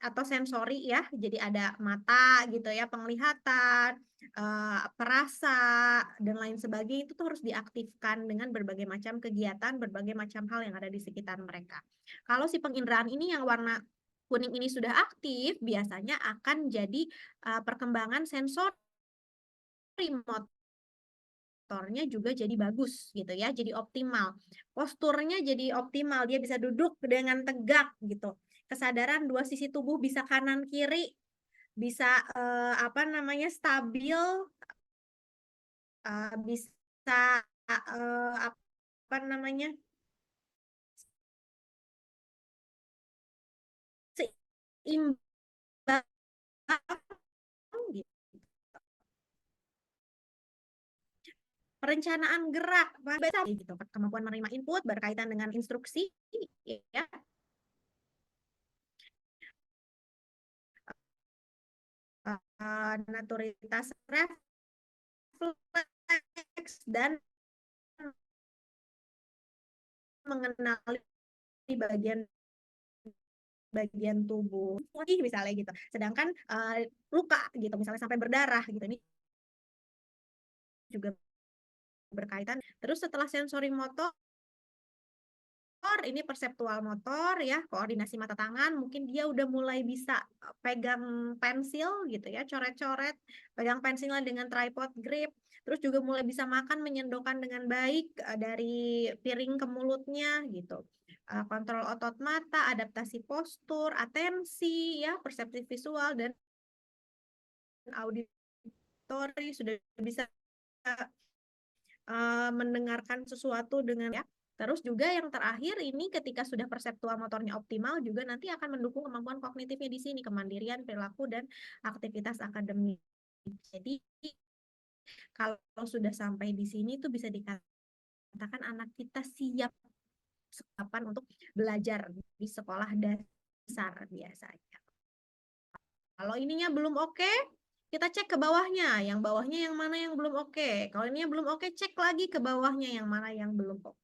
atau sensori ya, jadi ada mata gitu ya, penglihatan, perasa, dan lain sebagainya itu tuh harus diaktifkan dengan berbagai macam kegiatan, berbagai macam hal yang ada di sekitar mereka. Kalau si penginderaan ini yang warna kuning ini sudah aktif, biasanya akan jadi perkembangan sensori motornya juga jadi bagus gitu ya, jadi optimal. Posturnya jadi optimal, dia bisa duduk dengan tegak gitu. Kesadaran dua sisi tubuh bisa kanan kiri, bisa stabil, bisa seimbang gitu. Perencanaan gerak gitu, kemampuan menerima input berkaitan dengan instruksi ya, naturitas refleks dan mengenali bagian tubuh misalnya gitu. Sedangkan luka gitu misalnya sampai berdarah gitu, ini juga berkaitan. Terus setelah sensori motor, ini perseptual motor ya, koordinasi mata tangan, mungkin dia udah mulai bisa pegang pensil gitu ya, coret-coret, pegang pensilnya dengan tripod grip, terus juga mulai bisa makan menyendokkan dengan baik dari piring ke mulutnya gitu. Kontrol otot mata, adaptasi postur, atensi ya, persepsi visual dan auditori, sudah bisa mendengarkan sesuatu dengan ya. Terus juga yang terakhir ini ketika sudah perseptual motornya optimal juga nanti akan mendukung kemampuan kognitifnya di sini, kemandirian, perilaku, dan aktivitas akademik. Jadi kalau sudah sampai di sini itu bisa dikatakan anak kita siap kapan untuk belajar di sekolah dasar biasanya. Kalau ininya belum oke, kita cek ke bawahnya. Yang bawahnya yang mana yang belum oke. Kalau ininya belum oke, cek lagi ke bawahnya yang mana yang belum oke.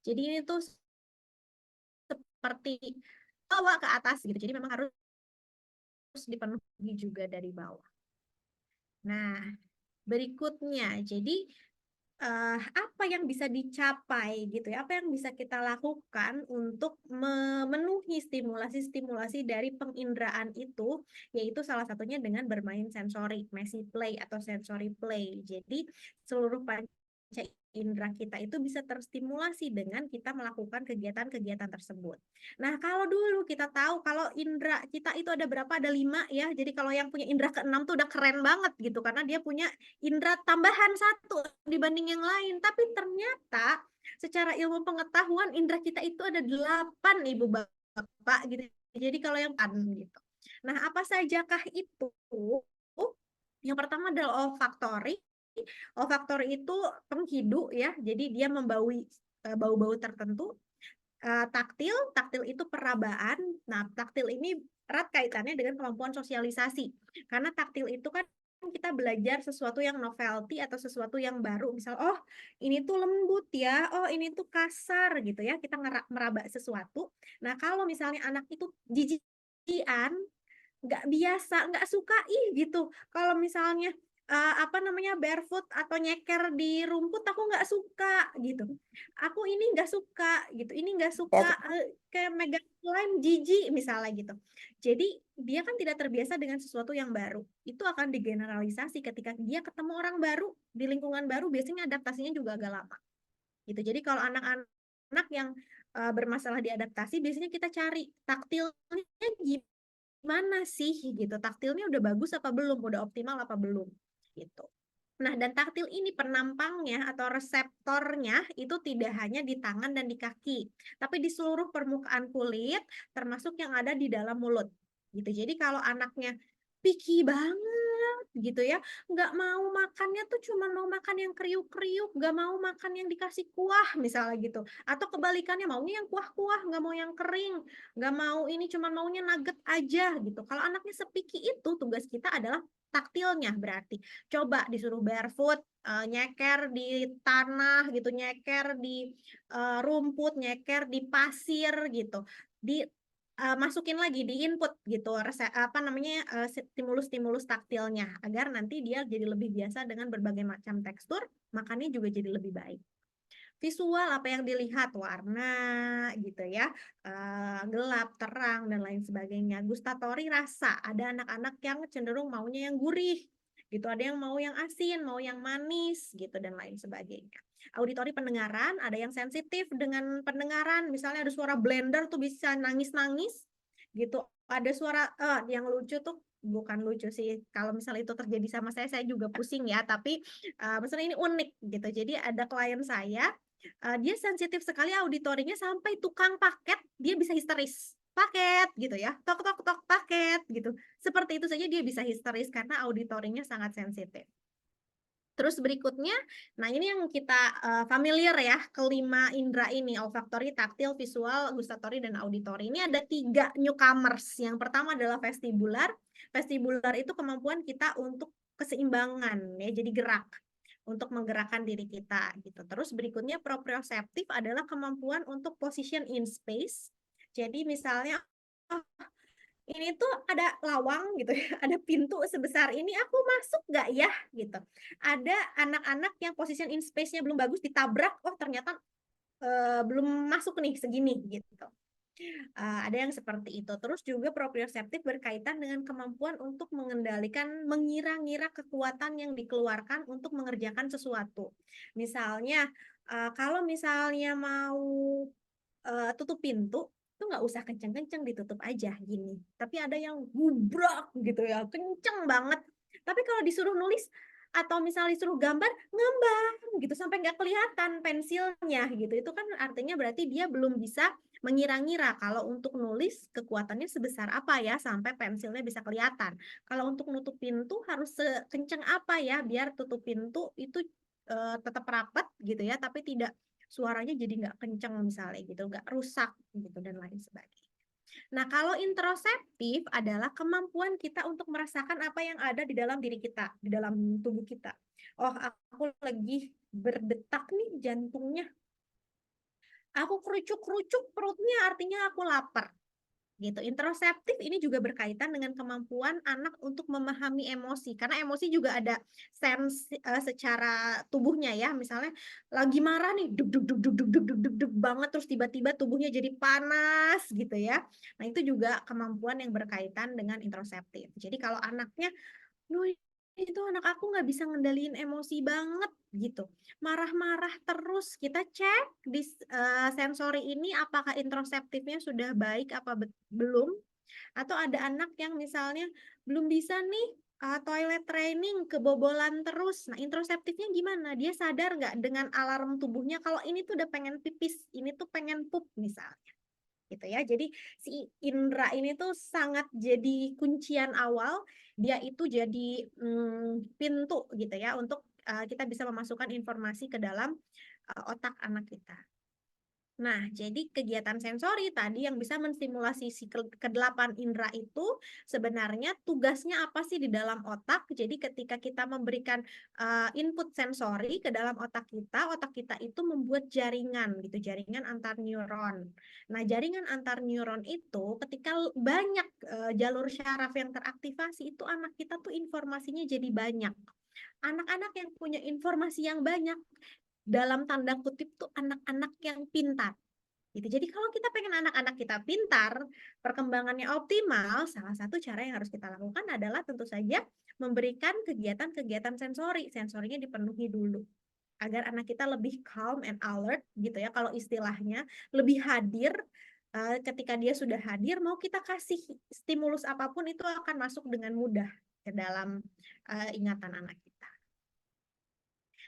Jadi ini tuh seperti bawah ke atas gitu. Jadi memang harus dipenuhi juga dari bawah. Nah, berikutnya, jadi apa yang bisa dicapai gitu ya, apa yang bisa kita lakukan untuk memenuhi stimulasi-stimulasi dari penginderaan itu, yaitu salah satunya dengan bermain sensori, messy play atau sensory play. Jadi seluruh indera kita itu bisa terstimulasi dengan kita melakukan kegiatan-kegiatan tersebut. Nah, kalau dulu kita tahu kalau indera kita itu ada berapa? Ada 5 ya. Jadi kalau yang punya indera keenam tuh udah keren banget gitu karena dia punya indera tambahan 1 dibanding yang lain. Tapi ternyata secara ilmu pengetahuan indera kita itu ada 8 Ibu Bapak gitu. Jadi kalau yang gitu. Nah, apa sajakah itu? Yang pertama adalah olfaktori. Olfaktori itu penghidu ya, jadi dia membaui bau-bau tertentu. Taktil, taktil itu perabaan. Nah, taktil ini erat kaitannya dengan kemampuan sosialisasi. Karena taktil itu kan kita belajar sesuatu yang novelty atau sesuatu yang baru. Misal, oh ini tuh lembut ya, oh ini tuh kasar gitu ya. Kita meraba sesuatu. Nah, kalau misalnya anak itu jijian, nggak biasa, nggak suka gitu. Kalau misalnya barefoot atau nyeker di rumput aku nggak suka gitu. Aku ini nggak suka gitu. Ini nggak suka kayak megang slime jijik misalnya gitu. Jadi dia kan tidak terbiasa dengan sesuatu yang baru. Itu akan digeneralisasi ketika dia ketemu orang baru di lingkungan baru, biasanya adaptasinya juga agak lama. Gitu. Jadi kalau anak-anak yang bermasalah di adaptasi, biasanya kita cari taktilnya gimana sih gitu, taktilnya udah bagus apa belum, udah optimal apa belum gitu. Nah, dan taktil ini penampangnya atau reseptornya itu tidak hanya di tangan dan di kaki, tapi di seluruh permukaan kulit termasuk yang ada di dalam mulut gitu. Jadi kalau anaknya picky banget gitu ya, nggak mau makannya tuh cuma mau makan yang kriuk-kriuk, nggak mau makan yang dikasih kuah misalnya gitu, atau kebalikannya maunya yang kuah-kuah, nggak mau yang kering, nggak mau ini, cuma maunya nugget aja gitu. Kalau anaknya sepiki itu, tugas kita adalah taktilnya. Berarti coba disuruh barefoot, nyeker di tanah gitu, nyeker di rumput, nyeker di pasir gitu, di masukin lagi di input gitu stimulus-stimulus taktilnya agar nanti dia jadi lebih biasa dengan berbagai macam tekstur, makannya juga jadi lebih baik. Visual, apa yang dilihat, warna gitu ya, gelap, terang dan lain sebagainya. Gustatori, rasa, ada anak-anak yang cenderung maunya yang gurih gitu, ada yang mau yang asin, mau yang manis gitu dan lain sebagainya. Auditori, pendengaran, ada yang sensitif dengan pendengaran, misalnya ada suara blender tuh bisa nangis-nangis gitu, ada suara yang lucu tuh, bukan lucu sih kalau misalnya itu terjadi sama saya juga pusing ya, tapi misalnya ini unik gitu. Jadi ada klien saya, dia sensitif sekali auditorinya sampai tukang paket dia bisa histeris, paket gitu ya, tok tok tok paket gitu, seperti itu saja dia bisa histeris karena auditorinya sangat sensitif. Terus berikutnya, nah ini yang kita familiar ya, kelima indera ini, olfaktori, taktil, visual, gustatori, dan auditori. Ini ada 3 newcomers. Yang pertama adalah vestibular. Vestibular itu kemampuan kita untuk keseimbangan, ya, jadi gerak, untuk menggerakkan diri kita gitu. Terus berikutnya proprioseptif adalah kemampuan untuk position in space. Jadi misalnya, oh, ini tuh ada lawang gitu ya, ada pintu sebesar ini, aku masuk nggak ya gitu. Ada anak-anak yang position in space-nya belum bagus, ditabrak, oh ternyata belum masuk nih segini gitu. Ada yang seperti itu. Terus juga proprioseptif berkaitan dengan kemampuan untuk mengendalikan, mengira-ngira kekuatan yang dikeluarkan untuk mengerjakan sesuatu. Misalnya kalau misalnya mau tutup pintu, itu nggak usah kenceng-kenceng, ditutup aja gini. Tapi ada yang gubrak gitu ya, kenceng banget. Tapi kalau disuruh nulis atau misalnya disuruh gambar, ngambang gitu sampai nggak kelihatan pensilnya gitu. Itu kan artinya berarti dia belum bisa mengira-ngira kalau untuk nulis kekuatannya sebesar apa ya sampai pensilnya bisa kelihatan. Kalau untuk nutup pintu harus sekenceng apa ya biar tutup pintu itu tetap rapat gitu ya, tapi tidak suaranya jadi nggak kenceng misalnya gitu, nggak rusak gitu dan lain sebagainya. Nah, kalau introseptif adalah kemampuan kita untuk merasakan apa yang ada di dalam diri kita, di dalam tubuh kita. Oh, aku lagi berdetak nih jantungnya. Aku kerucuk-kerucuk perutnya, artinya aku lapar. Gitu. Introseptif ini juga berkaitan dengan kemampuan anak untuk memahami emosi, karena emosi juga ada sense secara tubuhnya ya, misalnya lagi marah nih, duk duk duk duk duk duk duk duk duk banget, terus tiba-tiba tubuhnya jadi panas gitu ya. Nah, itu juga kemampuan yang berkaitan dengan introseptif. Jadi kalau anaknya, itu anak aku nggak bisa ngendaliin emosi banget gitu. Marah-marah terus. Kita cek di sensori ini apakah introseptifnya sudah baik apa belum. Atau ada anak yang misalnya belum bisa nih toilet training, kebobolan terus. Nah, introseptifnya gimana? Dia sadar nggak dengan alarm tubuhnya kalau ini tuh udah pengen pipis, ini tuh pengen pup misalnya. Gitu ya. Jadi si indera ini tuh sangat jadi kuncian awal, dia itu jadi pintu gitu ya untuk kita bisa memasukkan informasi ke dalam otak anak kita. Nah, jadi kegiatan sensori tadi yang bisa menstimulasi si kedelapan indera itu sebenarnya tugasnya apa sih di dalam otak? Jadi ketika kita memberikan input sensori ke dalam otak kita itu membuat jaringan gitu, jaringan antar neuron. Nah, jaringan antar neuron itu ketika banyak jalur syaraf yang teraktivasi itu anak kita tuh informasinya jadi banyak. Anak-anak yang punya informasi yang banyak dalam tanda kutip tuh anak-anak yang pintar gitu. Jadi kalau kita pengen anak-anak kita pintar, perkembangannya optimal, salah satu cara yang harus kita lakukan adalah tentu saja memberikan kegiatan-kegiatan sensori. Sensorinya dipenuhi dulu agar anak kita lebih calm and alert gitu ya kalau istilahnya, lebih hadir. Ketika dia sudah hadir, mau kita kasih stimulus apapun itu akan masuk dengan mudah ke dalam ingatan anak kita.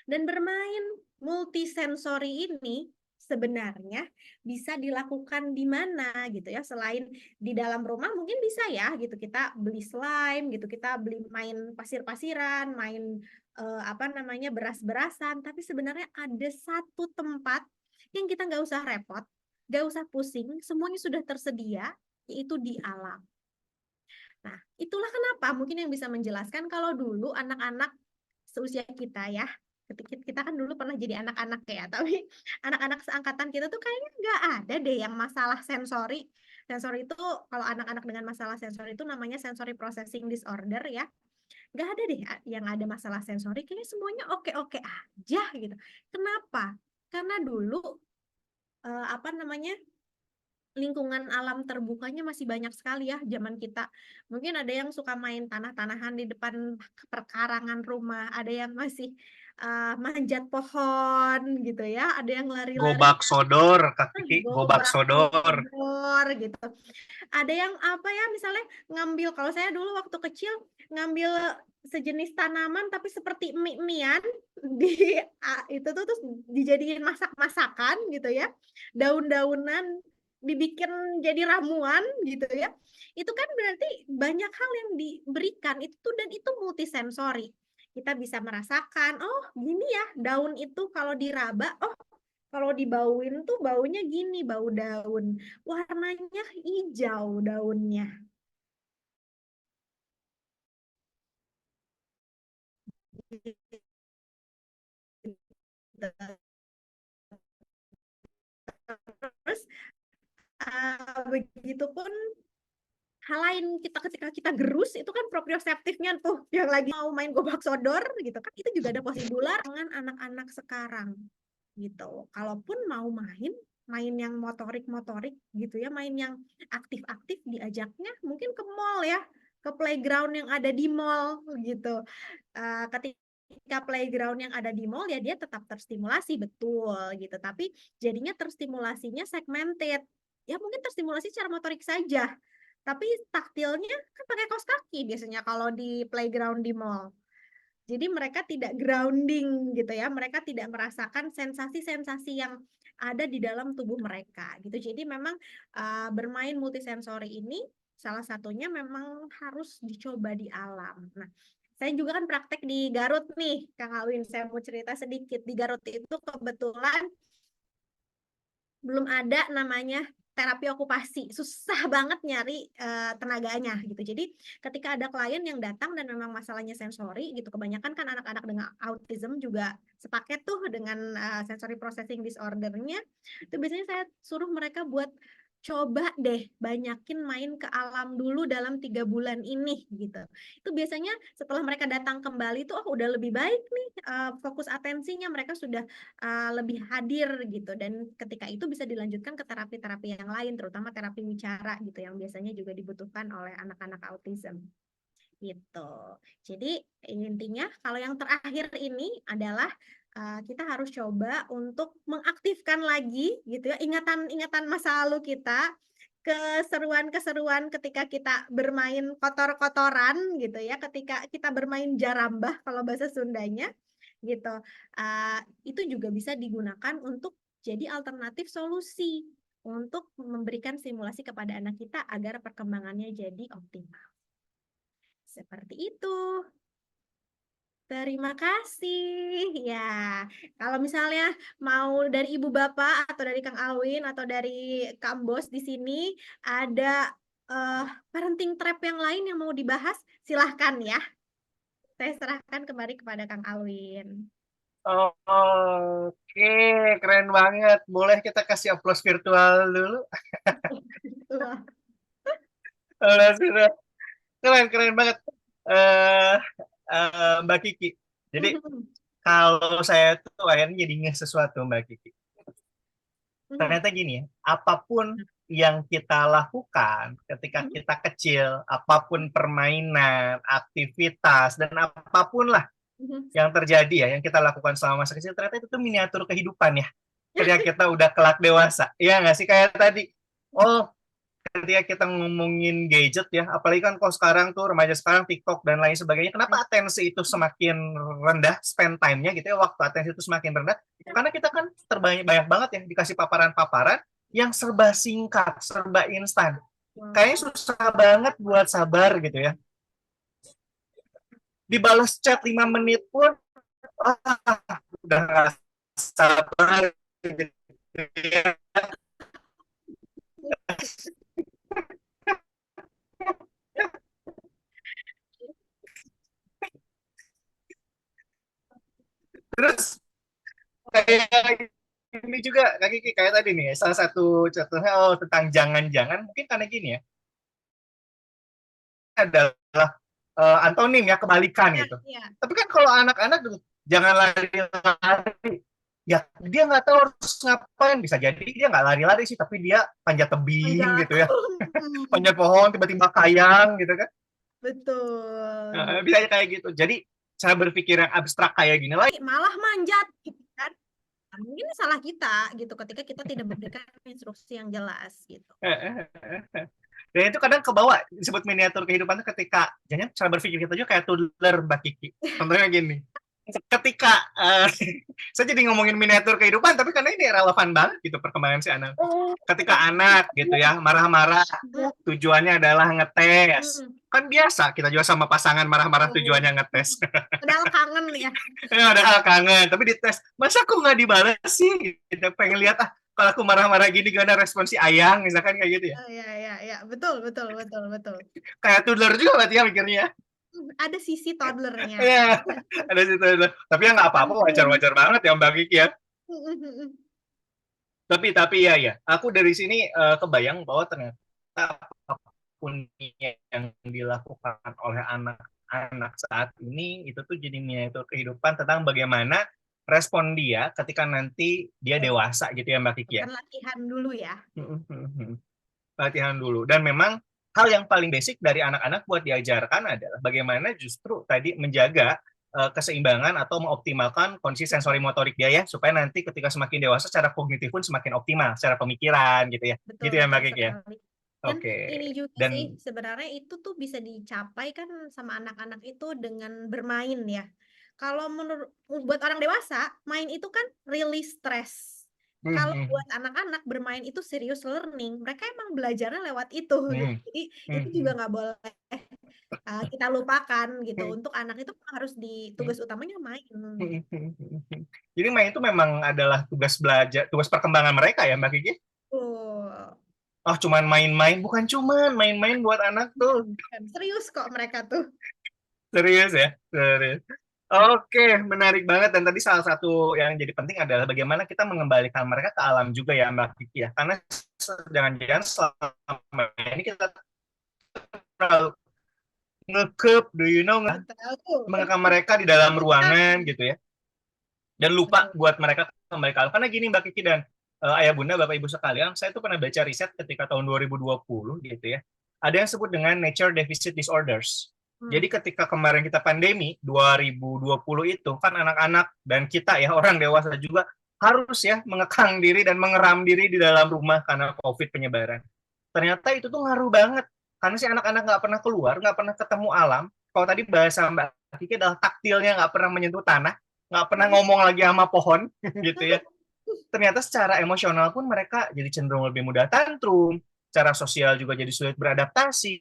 Dan bermain multisensori ini sebenarnya bisa dilakukan di mana gitu ya, selain di dalam rumah mungkin bisa ya gitu, kita beli slime gitu, kita beli main pasir-pasiran, main beras-berasan, tapi sebenarnya ada satu tempat yang kita nggak usah repot, nggak usah pusing, semuanya sudah tersedia, yaitu di alam. Nah, itulah kenapa mungkin yang bisa menjelaskan kalau dulu anak-anak seusia kita ya, kita kan dulu pernah jadi anak-anak ya, tapi anak-anak seangkatan kita tuh kayaknya nggak ada deh yang masalah sensori. Sensori itu kalau anak-anak dengan masalah sensori itu namanya sensory processing disorder ya. Nggak ada deh yang ada masalah sensori, kayaknya semuanya oke-oke aja gitu. Kenapa? Karena dulu lingkungan alam terbukanya masih banyak sekali ya zaman kita. Mungkin ada yang suka main tanah-tanahan di depan perkarangan rumah, ada yang masih manjat pohon gitu ya, ada yang lari-lari Gobak sodor, Kak Kiki, gobak gobak sodor. sodor gitu. Ada yang misalnya ngambil, kalau saya dulu waktu kecil ngambil sejenis tanaman tapi seperti mie-mian di itu tuh terus dijadiin masak-masakan gitu ya, daun-daunan dibikin jadi ramuan gitu ya. Itu kan berarti banyak hal yang diberikan itu dan itu multisensori. Kita bisa merasakan, oh gini ya daun itu kalau diraba, oh kalau dibauin tuh baunya gini, bau daun. Warnanya hijau daunnya. Terus begitupun hal lain, ketika kita gerus itu kan proprioseptifnya tuh yang lagi mau main gobak sodor gitu kan, itu juga ada posibular dengan anak-anak sekarang gitu. Kalaupun mau main yang motorik gitu ya, main yang aktif-aktif, diajaknya mungkin ke mall ya, ke playground yang ada di mall gitu. Ketika playground yang ada di mall ya dia tetap terstimulasi betul gitu, tapi jadinya terstimulasinya segmented ya, mungkin terstimulasi secara motorik saja, tapi taktilnya kan pakai kaos kaki biasanya kalau di playground di mall. Jadi mereka tidak grounding gitu ya, mereka tidak merasakan sensasi-sensasi yang ada di dalam tubuh mereka gitu. Jadi memang bermain multisensori ini salah satunya memang harus dicoba di alam. Nah, saya juga kan praktek di Garut nih, Kang Alwin. Saya mau cerita sedikit. Di Garut itu kebetulan belum ada namanya terapi okupasi, susah banget nyari tenaganya gitu. Jadi ketika ada klien yang datang dan memang masalahnya sensori gitu, kebanyakan kan anak-anak dengan autism juga sepaket tuh dengan sensory processing disordernya, itu biasanya saya suruh mereka buat coba deh banyakin main ke alam dulu dalam 3 bulan ini gitu. Itu biasanya setelah mereka datang kembali tuh oh udah lebih baik nih, fokus atensinya mereka sudah lebih hadir gitu, dan ketika itu bisa dilanjutkan ke terapi-terapi yang lain terutama terapi wicara gitu yang biasanya juga dibutuhkan oleh anak-anak autism gitu. Jadi intinya kalau yang terakhir ini adalah kita harus coba untuk mengaktifkan lagi gitu ya ingatan-ingatan masa lalu kita, keseruan-keseruan ketika kita bermain kotor-kotoran gitu ya, ketika kita bermain jarambah kalau bahasa Sundanya gitu. Itu juga bisa digunakan untuk jadi alternatif solusi untuk memberikan stimulasi kepada anak kita agar perkembangannya jadi optimal. Seperti itu. Terima kasih. Ya, kalau misalnya mau dari Ibu Bapak atau dari Kang Alwin atau dari Kang Bos di sini ada parenting trap yang lain yang mau dibahas, silahkan ya. Saya serahkan kembali kepada Kang Alwin. Oke, keren banget. Boleh kita kasih aplaus virtual dulu? Wah, Sudah. Keren banget. Eh Mbak Kiki. Jadi kalau saya tuh akhirnya jadi ingat sesuatu Mbak Kiki. Ternyata gini ya, apapun yang kita lakukan ketika kita kecil, apapun permainan, aktivitas, dan apapun lah yang terjadi ya, yang kita lakukan selama masa kecil, ternyata itu tuh miniatur kehidupan ya. Ketika kita udah kelak dewasa. Iya nggak sih? Kayak tadi, oh ketika kita ngomongin gadget ya, apalagi kan kalau sekarang tuh remaja sekarang TikTok dan lain sebagainya, kenapa atensi itu semakin rendah, spend time-nya gitu ya, waktu atensi itu semakin rendah, karena kita kan banyak banget ya dikasih paparan-paparan yang serba singkat, serba instan. Kayaknya susah banget buat sabar gitu ya. Dibalas chat 5 menit pun, udah gak sabar gitu ya. Terus kayak ini juga kayak tadi nih salah satu contohnya tentang jangan-jangan mungkin karena gini ya adalah antonim ya kebalikan gitu. Tapi kan kalau anak-anak jangan lari-lari ya dia nggak tahu harus ngapain, bisa jadi dia nggak lari-lari sih tapi dia panjat tebing gitu ya, panjat pohon tiba-tiba kayang gitu kan. Betul. Bisa kayak gitu. Jadi cara berpikir yang abstrak kayak gini lagi malah manjat gitu kan. Mungkin salah kita gitu ketika kita tidak memberikan instruksi yang jelas gitu. Dan itu kadang kebawa disebut miniatur kehidupan itu ketika jangan cara berpikir kita juga kayak toddler Mbak Kiki. Contohnya gini. Ketika saya jadi ngomongin miniatur kehidupan tapi karena ini relevan banget gitu perkembangan si anak. Ketika anak gitu ya marah-marah tujuannya adalah ngetes. Kan biasa kita juga sama pasangan marah-marah tujuannya ngetes. Padahal kangen ya. Padahal kangen tapi dites. Masa aku nggak dibalas sih? Kita pengen lihat kalau aku marah-marah gini gimana respon si Ayang misalkan kayak gitu ya. Iya, betul. Kayak toddler juga berarti ya mikirnya. Ada sisi toddlernya. Iya, ada sisi toddler. Tapi ya nggak apa-apa, wajar-wajar banget ya Mbak Kiki ya. Tapi ya, aku dari sini kebayang bahwa ternyata apapun yang dilakukan oleh anak-anak saat ini itu tuh jadi miniatur kehidupan tentang bagaimana respon dia ketika nanti dia dewasa gitu ya Mbak Kiki ya. Latihan dulu ya. Latihan dulu. Dan memang hal yang paling basic dari anak-anak buat diajarkan adalah bagaimana justru tadi menjaga keseimbangan atau mengoptimalkan kondisi sensori motorik dia ya, supaya nanti ketika semakin dewasa secara kognitif pun semakin optimal, secara pemikiran gitu ya. Betul, gitu ya Mbak Kiki ya. Oke. Ini juga sih sebenarnya itu tuh bisa dicapai kan sama anak-anak itu dengan bermain ya. Kalau menurut buat orang dewasa, main itu kan release stress. Kalau buat anak-anak bermain itu serius learning, mereka emang belajarnya lewat itu gitu. Jadi itu juga nggak boleh kita lupakan gitu. Untuk anak itu harus tugas utamanya main. Jadi main itu memang adalah tugas belajar, tugas perkembangan mereka ya Mbak Kiki? Cuman main-main, bukan cuman main-main buat anak tuh. Serius kok mereka tuh. Serius ya, serius. Oke, menarik banget. Dan tadi salah satu yang jadi penting adalah bagaimana kita mengembalikan mereka ke alam juga ya Mbak Kiki ya. Karena jangan-jangan selama ini kita terlalu ngekep, mengekang mereka di dalam ruangan gitu ya. Dan lupa buat mereka kembali ke alam. Karena gini Mbak Kiki dan Ayah Bunda, Bapak Ibu sekalian, saya tuh pernah baca riset ketika tahun 2020 gitu ya. Ada yang disebut dengan nature deficit disorders. Jadi ketika kemarin kita pandemi 2020 itu kan anak-anak dan kita ya orang dewasa juga harus ya mengekang diri dan mengeram diri di dalam rumah karena COVID penyebaran. Ternyata itu tuh ngaruh banget karena si anak-anak nggak pernah keluar, nggak pernah ketemu alam. Kalau tadi bahasa Mbak Kiki adalah taktilnya nggak pernah menyentuh tanah, nggak pernah ngomong lagi sama pohon gitu ya. Ternyata secara emosional pun mereka jadi cenderung lebih mudah tantrum, secara sosial juga jadi sulit beradaptasi.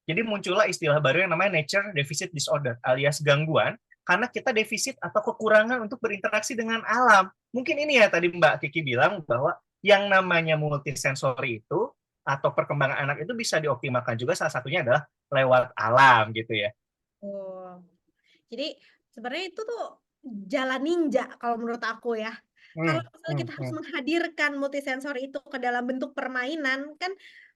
Jadi muncullah istilah baru yang namanya nature deficit disorder alias gangguan karena kita defisit atau kekurangan untuk berinteraksi dengan alam. Mungkin ini ya tadi Mbak Kiki bilang bahwa yang namanya multisensori itu atau perkembangan anak itu bisa dioptimalkan juga salah satunya adalah lewat alam gitu ya. Oh. Jadi sebenarnya itu tuh jalan ninja kalau menurut aku ya. Kalau misalnya kita harus menghadirkan multisensori itu ke dalam bentuk permainan, kan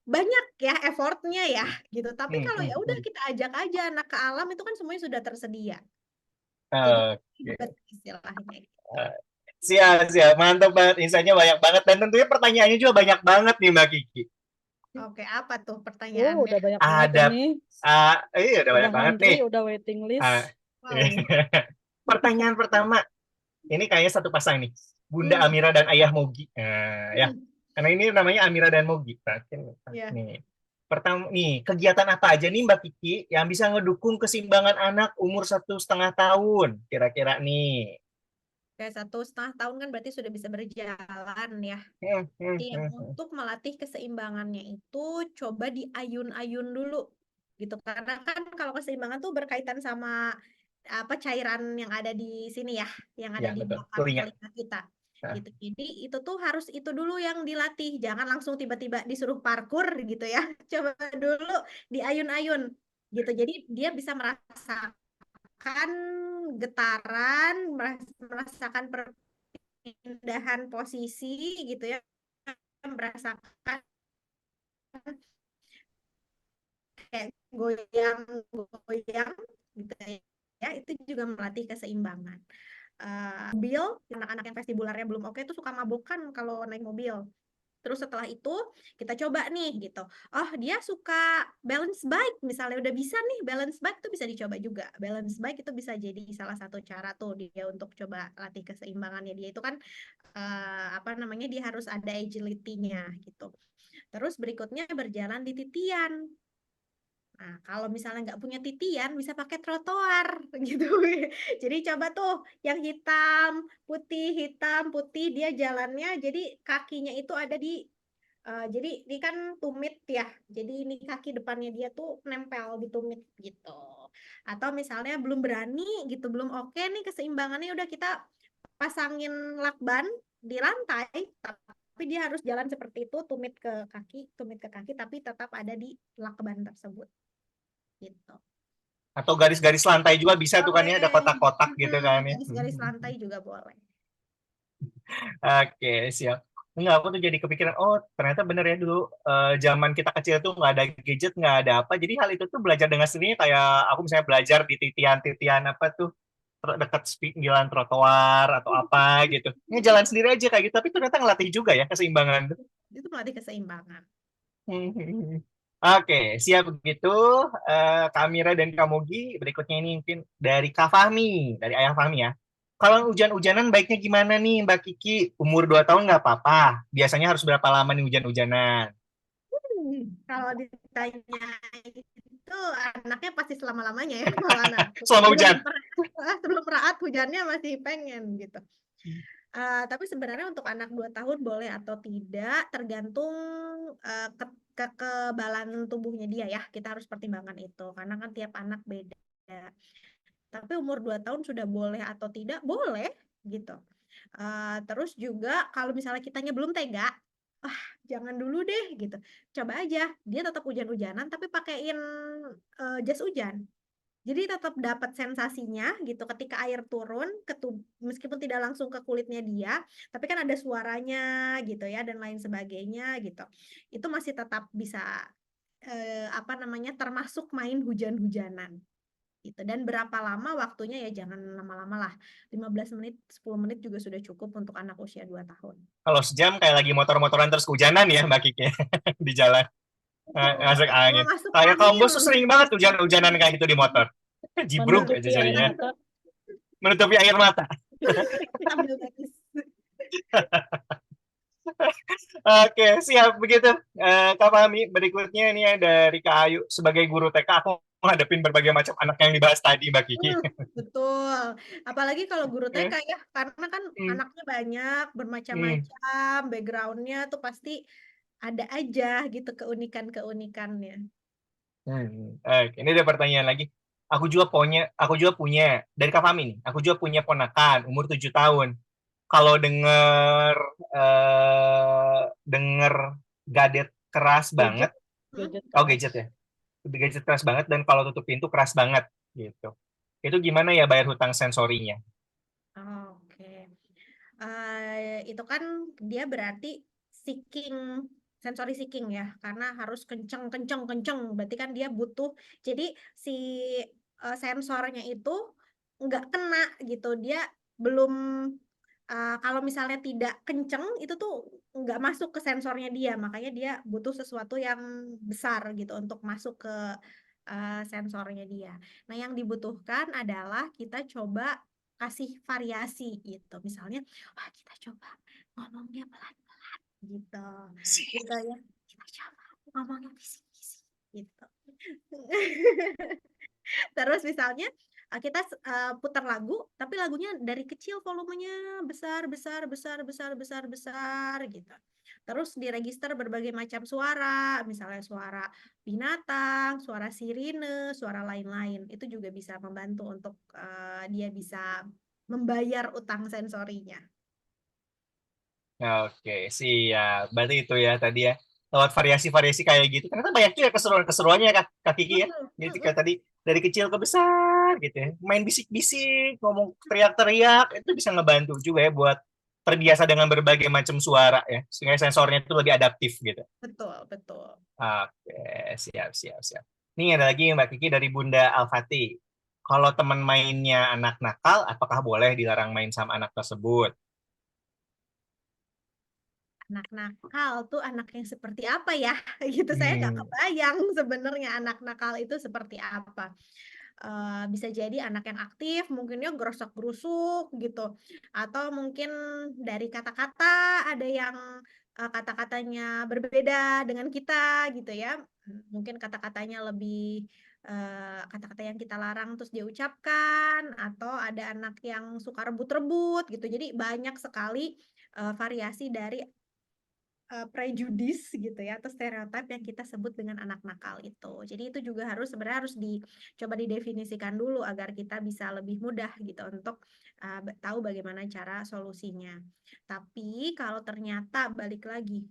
banyak ya effortnya ya gitu. Tapi kalau ya udah kita ajak aja anak ke alam itu kan semuanya sudah tersedia. Jadi ribet istilahnya. Siap, mantap banget. Insight-nya banyak banget dan tentunya pertanyaannya juga banyak banget nih Mbak Kiki. Oke, apa tuh Oh, pertanyaannya? udah banyak banget Ada, ini. iya udah banyak banget Ngantri, nih. udah waiting list. Wow. Pertanyaan pertama, ini kayaknya satu pasang nih, Bunda Amira dan Ayah Mogi. Ya, karena ini namanya Amira dan Mogi. Yeah. Nih, pertama nih, kegiatan apa aja nih Mbak Kiki yang bisa ngedukung keseimbangan anak umur 1,5 tahun? Kira-kira nih. Kayak 1,5 tahun kan berarti sudah bisa berjalan ya. Yang untuk melatih keseimbangannya itu coba diayun-ayun dulu gitu. Karena kan kalau keseimbangan tuh berkaitan sama apa cairan yang ada di sini ya, yang ada Ya, di betul. belakang Telinga. telinga kita. Nah. Gitu. Jadi itu tuh harus itu dulu yang dilatih. Jangan langsung tiba-tiba disuruh parkur gitu ya. Coba dulu diayun-ayun gitu. Jadi dia bisa merasakan getaran, merasakan perpindahan posisi gitu ya, merasakan kayak goyang-goyang gitu ya, itu juga melatih keseimbangan. Mobil, anak-anak yang vestibularnya belum oke itu suka mabokan kalau naik mobil. Terus setelah itu kita coba nih gitu. Oh, dia suka balance bike misalnya, udah bisa nih balance bike tuh bisa dicoba juga. Balance bike itu bisa jadi salah satu cara tuh dia untuk coba latih keseimbangannya dia itu kan apa namanya dia harus ada agility-nya gitu. Terus berikutnya berjalan di titian. Nah, kalau misalnya nggak punya titian, bisa pakai trotoar gitu. Jadi coba tuh yang hitam, putih, dia jalannya, jadi kakinya itu ada di, jadi ini kan tumit ya, jadi ini kaki depannya dia tuh nempel di tumit gitu. Atau misalnya belum berani gitu, belum oke nih keseimbangannya, udah kita pasangin lakban di lantai, tapi dia harus jalan seperti itu, tumit ke kaki, tapi tetap ada di lakban tersebut. Gitu. Atau garis-garis lantai juga bisa tuh kan ya, ada kotak-kotak gitu kan ya. Garis-garis lantai juga boleh. Oke, siap. Enggak, aku tuh jadi kepikiran, oh ternyata bener ya dulu zaman kita kecil tuh nggak ada gadget, nggak ada apa. Jadi hal itu tuh belajar dengan sendirinya kayak aku misalnya belajar di titian-titian apa tuh dekat jalan trotoar atau apa gitu. Ini jalan sendiri aja kayak gitu, tapi ternyata ngelatih juga ya keseimbangan tuh. Itu melatih keseimbangan. Oke, siap begitu. Kak Mira dan Kak Mogi, berikutnya ini mungkin dari Kak Fahmi, dari Ayah Fahmi ya. Kalau hujan-hujanan baiknya gimana nih Mbak Kiki? Umur 2 tahun nggak apa-apa. Biasanya harus berapa lama nih hujan-hujanan? Kalau ditanya itu anaknya pasti selama-lamanya ya kalau anak. Selama hujan. Sebelum raat hujannya masih pengen gitu. Tapi sebenarnya untuk anak 2 tahun boleh atau tidak tergantung kekebalan tubuhnya dia ya. Kita harus pertimbangkan itu karena kan tiap anak beda. Tapi umur 2 tahun sudah boleh atau tidak? Boleh gitu. Terus juga kalau misalnya kitanya belum tega, jangan dulu deh gitu. Coba aja, dia tetap hujan-hujanan tapi pakein jas hujan. Jadi tetap dapat sensasinya gitu ketika air turun meskipun tidak langsung ke kulitnya dia, tapi kan ada suaranya gitu ya dan lain sebagainya gitu. Itu masih tetap bisa apa namanya termasuk main hujan-hujanan. Gitu. Dan berapa lama waktunya ya jangan lama-lama lah. 15 menit, 10 menit juga sudah cukup untuk anak usia 2 tahun. Kalau sejam kayak lagi motor-motoran terus kehujanan ya Mbak Kiki di jalan. Masuk Sama angin. masuk Kayak angin. kampus tuh sering banget hujan-hujanan kayak gitu di motor. Jibruk aja Menutupi air jadinya. mata. Menutupi air mata. Sambil tenis. Oke, siap begitu. Kak Fahmi, berikutnya ini dari Kak Ayu sebagai guru TK, aku menghadapin berbagai macam anak yang dibahas tadi, Mbak Kiki. Betul. Apalagi kalau guru TK ya, karena kan Hmm, anaknya banyak, hmm, bermacam-macam, backgroundnya tuh pasti ada aja gitu keunikan-keunikannya. Ini ada pertanyaan lagi. Aku juga punya dari Kak Fahmi nih. Aku juga punya ponakan umur 7 tahun. Kalau denger gadget keras banget, Gadget, gadget oh keras. gadget ya, gadget keras banget dan kalau tutup pintu keras banget gitu. Itu gimana ya bayar hutang sensorinya? Oke. Itu kan dia berarti seeking, sensory seeking ya, karena harus kenceng, kenceng, kenceng. Berarti kan dia butuh. Jadi si sensornya itu nggak kena gitu. Dia belum, kalau misalnya tidak kenceng, itu tuh nggak masuk ke sensornya dia. Makanya dia butuh sesuatu yang besar gitu untuk masuk ke sensornya dia. Nah, yang dibutuhkan adalah kita coba kasih variasi gitu. Misalnya, wah kita coba ngomongnya pelan-pelan gitu. Gitu ya. Kita coba ngomongnya bisik-bisik gitu. Terus misalnya kita putar lagu, tapi lagunya dari kecil volumenya besar, besar, besar, besar, besar, besar gitu. Terus diregister berbagai macam suara, misalnya suara binatang, suara sirine, suara lain-lain. Itu juga bisa membantu untuk dia bisa membayar utang sensorinya. Oke, siap. Berarti itu ya tadi ya. Lewat variasi-variasi kayak gitu. Ternyata banyak juga keseruan-keseruannya Kak Kiki ya. Jadi kayak tadi dari kecil ke besar gitu ya. Main bisik-bisik, ngomong teriak-teriak, itu bisa ngebantu juga ya buat terbiasa dengan berbagai macam suara ya. Sehingga sensornya itu lebih adaptif gitu. Betul, betul. Oke, siap, siap, siap. Ini ada lagi Mbak Kiki dari Bunda Alfati. Kalau teman mainnya anak nakal, apakah boleh dilarang main sama anak tersebut? Anak nakal tuh anak yang seperti apa ya? Gitu saya nggak Hmm, kebayang sebenarnya anak nakal itu seperti apa. Bisa jadi anak yang aktif, mungkinnya gerosak-gerusuk gitu, atau mungkin dari kata-kata ada yang kata-katanya berbeda dengan kita gitu ya. Mungkin kata-katanya lebih kata-kata yang kita larang terus dia ucapkan, atau ada anak yang suka rebut-rebut gitu. Jadi banyak sekali variasi dari prejudis gitu ya atau stereotip yang kita sebut dengan anak nakal itu. Jadi itu juga sebenarnya harus dicoba didefinisikan dulu agar kita bisa lebih mudah gitu untuk tahu bagaimana cara solusinya. Tapi kalau ternyata balik lagi,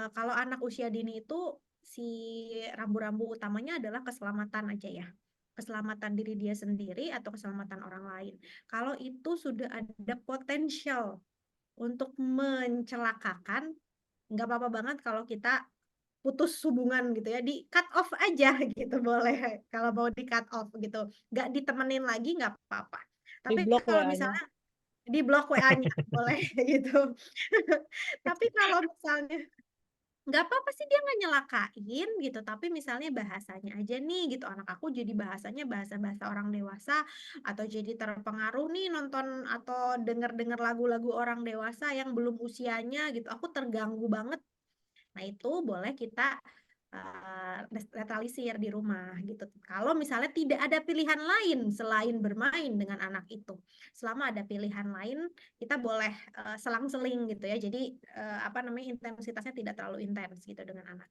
kalau anak usia dini itu si rambu-rambu utamanya adalah keselamatan aja ya. Keselamatan diri dia sendiri atau keselamatan orang lain. Kalau itu sudah ada potensial untuk mencelakakan, nggak apa-apa banget kalau kita putus hubungan gitu ya, di cut off aja gitu boleh, kalau mau di cut off gitu, nggak ditemenin lagi nggak apa-apa. Di Tapi blok kalau WA-nya. misalnya di blok WA-nya boleh gitu. Tapi kalau misalnya nggak apa-apa sih dia nggak nyelakain gitu, tapi misalnya bahasanya aja nih gitu, anak aku jadi bahasanya bahasa-bahasa orang dewasa, atau jadi terpengaruh nih nonton atau denger-denger lagu-lagu orang dewasa yang belum usianya gitu, aku terganggu banget. Nah, itu boleh kita netralisir di rumah gitu. Kalau misalnya tidak ada pilihan lain selain bermain dengan anak itu. Selama ada pilihan lain, kita boleh selang-seling gitu ya. Jadi apa namanya, intensitasnya tidak terlalu intens gitu dengan anak.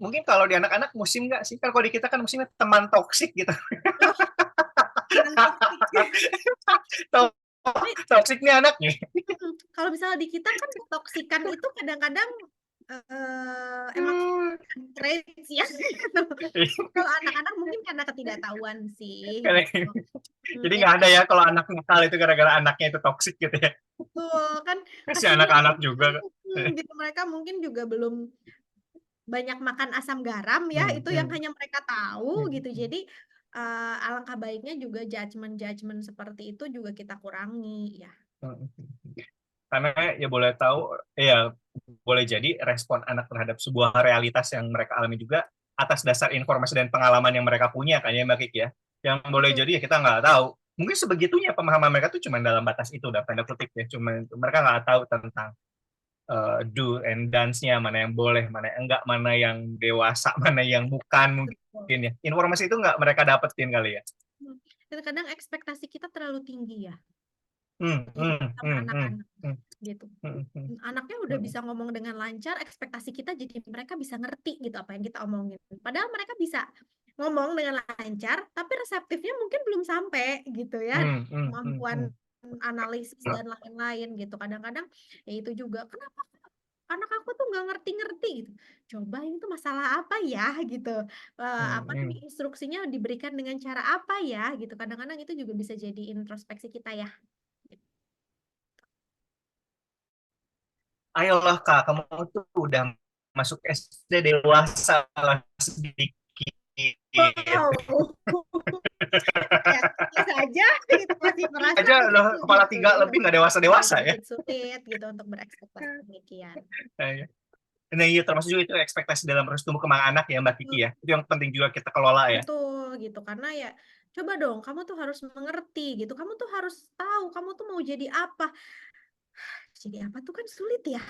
Mungkin kalau di anak-anak musim nggak sih? Kan kalau di kita kan musimnya teman toksik gitu. Oh, teman toksik. Tapi, Toksik nih anaknya. kalau misalnya di kita kan toksikan itu kadang-kadang emang traits ya. Kalau anak-anak mungkin karena ketidaktahuan sih gitu. Jadi Ya nggak ada kan, ya kalau anak nakal itu gara-gara anaknya itu toksik gitu ya. betul kan, Si kasihan anak-anak juga. gitu, mereka mungkin juga belum banyak makan asam garam ya, Hmm, itu yang hmm, hanya mereka tahu gitu. hmm. Jadi alangkah baiknya juga judgement-judgement seperti itu juga kita kurangi ya. Karena ya boleh jadi respon anak terhadap sebuah realitas yang mereka alami juga atas dasar informasi dan pengalaman yang mereka punya kan ya Mbak Kiki ya. Yang boleh Betul. jadi ya kita nggak tahu. Mungkin sebegitunya pemahaman mereka tuh cuma dalam batas itu, dalam tanda kutip ya. Cuma mereka nggak tahu tentang do and dance-nya, mana yang boleh, mana yang enggak, mana yang dewasa, mana yang bukan Betul. mungkin ya. Informasi itu nggak mereka dapetin kali ya. Dan kadang ekspektasi kita terlalu tinggi ya, Hmm, gitu, hmm, sama hmm, hmm, anak-anak, hmm, gitu. hmm, hmm, Anaknya udah hmm. bisa ngomong dengan lancar, ekspektasi kita jadi mereka bisa ngerti gitu apa yang kita omongin. Padahal mereka bisa ngomong dengan lancar, tapi reseptifnya mungkin belum sampai gitu ya, Hmm, hmm, hmm, kemampuan hmm. analisis dan lain-lain gitu. Kadang-kadang ya itu juga, kenapa anak aku tuh nggak ngerti-ngerti gitu. Coba ini tuh masalah apa ya gitu. Hmm, Apa hmm. namanya, instruksinya diberikan dengan cara apa ya gitu. Kadang-kadang itu juga bisa jadi introspeksi kita ya. Ayolah Kak, kamu tuh udah masuk SD dewasa lah sedikit. Wow. Ya, biasa aja gitu, masih merasa Aja begitu loh, kepala gitu. 3 lebih nggak dewasa-dewasa ya. Sedikit sulit gitu untuk berekspektasi demikian. Nah iya, termasuk juga itu ekspektasi dalam proses tumbuh kembang anak ya Mbak Kiki ya. Itu yang penting juga kita kelola ya. Betul gitu, karena ya coba dong, kamu tuh harus mengerti gitu, kamu tuh harus tahu kamu tuh mau jadi apa. Jadi apa tuh kan sulit ya.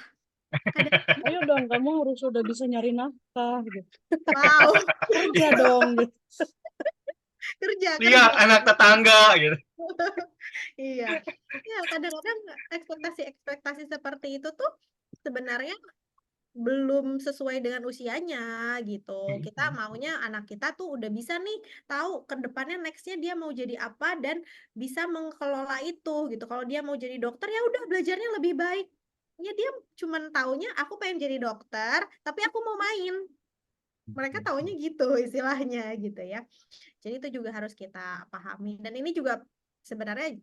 Kadang Ayo dong, kamu harus udah bisa nyari nafkah gitu. wow, Kerja dong gitu. kerja Lihat anak tetangga gitu. Iya. Ya, kadang-kadang ekspektasi-ekspektasi seperti itu tuh sebenarnya belum sesuai dengan usianya gitu. Kita maunya anak kita tuh udah bisa nih tahu ke depannya nextnya dia mau jadi apa dan bisa mengelola itu gitu. Kalau dia mau jadi dokter ya udah belajarnya lebih baik. Ya dia cuman taunya aku pengen jadi dokter, tapi aku mau main. Mereka taunya gitu istilahnya gitu ya. Jadi itu juga harus kita pahami. Dan ini juga sebenarnya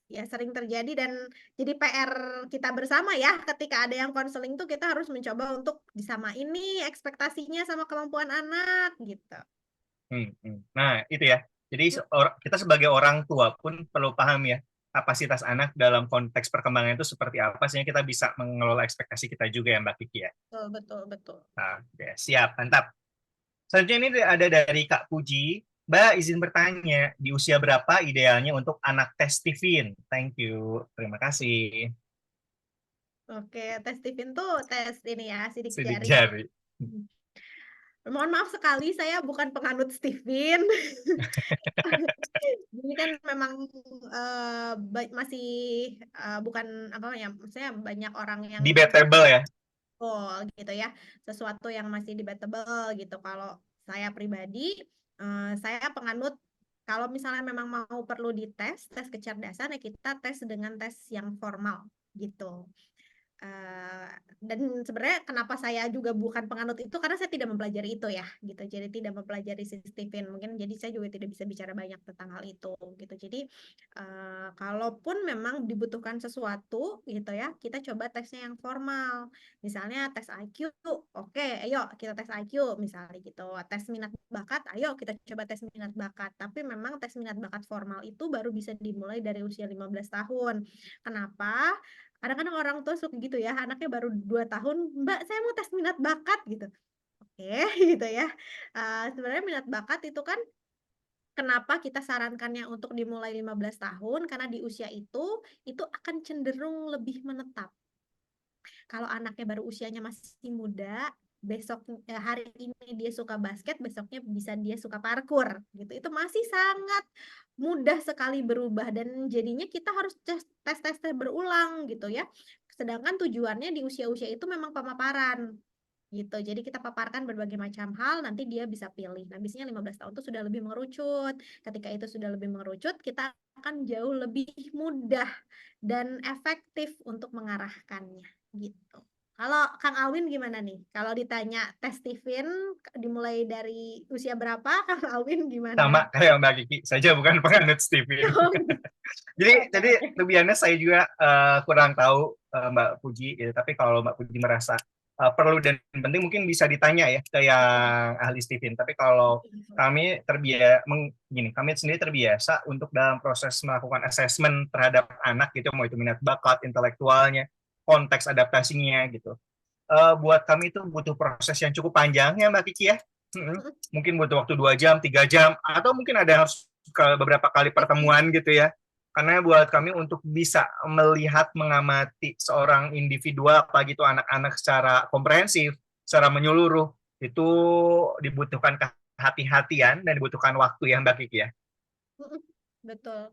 ya sering terjadi dan jadi PR kita bersama ya. Ketika ada yang konseling tuh kita harus mencoba untuk disamain nih ekspektasinya sama kemampuan anak gitu. Nah, itu ya. Jadi kita sebagai orang tua pun perlu paham ya kapasitas anak dalam konteks perkembangan itu seperti apa sehingga kita bisa mengelola ekspektasi kita juga ya Mbak Kiki ya. Betul, betul, betul. Nah, oke, siap, mantap. Selanjutnya ini ada dari Kak Puji. Mbak izin bertanya, di usia berapa idealnya untuk anak tes Tivin? Thank you, terima kasih. Oke, tes Stephen tuh tes ini ya, sidik Sidik jari. jari. Mohon maaf sekali, saya bukan penganut Stephen. Ini kan memang masih bukan apa ya, maksudnya banyak orang yang Debatable ya. gitu ya, sesuatu yang masih debatable gitu. Kalau saya pribadi, saya penganut kalau misalnya memang mau perlu dites, tes kecerdasan ya kita tes dengan tes yang formal gitu. Eh, dan sebenarnya kenapa saya juga bukan penganut itu karena saya tidak mempelajari itu ya gitu, jadi tidak mempelajari si Stephen, mungkin jadi saya juga tidak bisa bicara banyak tentang hal itu gitu. Jadi kalaupun memang dibutuhkan sesuatu gitu ya, kita coba tesnya yang formal, misalnya tes IQ. Oke, ayo kita tes IQ misalnya gitu. Tes minat bakat, ayo kita coba tes minat bakat, tapi memang tes minat bakat formal itu baru bisa dimulai dari usia 15 tahun. Kenapa? Kadang-kadang orang tua suka gitu ya, anaknya baru 2 tahun, Mbak saya mau tes minat bakat gitu. Oke, gitu ya. Sebenarnya minat bakat itu kan kenapa kita sarankannya untuk dimulai 15 tahun, karena di usia itu akan cenderung lebih menetap. Kalau anaknya baru usianya masih muda, hari ini dia suka basket, besoknya bisa dia suka parkour gitu. Itu masih sangat mudah sekali berubah dan jadinya kita harus tes berulang gitu ya. Sedangkan tujuannya di usia-usia itu memang pemaparan gitu. Jadi kita paparkan berbagai macam hal, nanti dia bisa pilih. Nah, biasanya 15 tahun itu sudah lebih mengerucut. Ketika itu sudah lebih mengerucut, kita akan jauh lebih mudah dan efektif untuk mengarahkannya gitu. Kalau Kang Alwin gimana nih? Kalau ditanya tes Stephen dimulai dari usia berapa, Kang Alwin gimana? Sama kayak Mbak Kiki, saja bukan penganut Stephen. Jadi Oke. lebih saya juga kurang tahu Mbak Puji, gitu. Tapi kalau Mbak Puji merasa perlu dan penting mungkin bisa ditanya ya ke yang ahli Stephen. Tapi kalau kami kami sendiri terbiasa untuk dalam proses melakukan assessment terhadap anak gitu, mau itu minat bakat intelektualnya, konteks adaptasinya gitu. Buat kami itu butuh proses yang cukup panjang ya Mbak Kiki ya. Mungkin butuh waktu 2 jam, 3 jam, atau mungkin ada harus ke beberapa kali pertemuan gitu ya. Karena buat kami untuk bisa melihat, mengamati seorang individual, apalagi itu anak-anak secara komprehensif, secara menyeluruh, itu dibutuhkan kehati-hatian dan dibutuhkan waktu ya Mbak Kiki ya. Betul.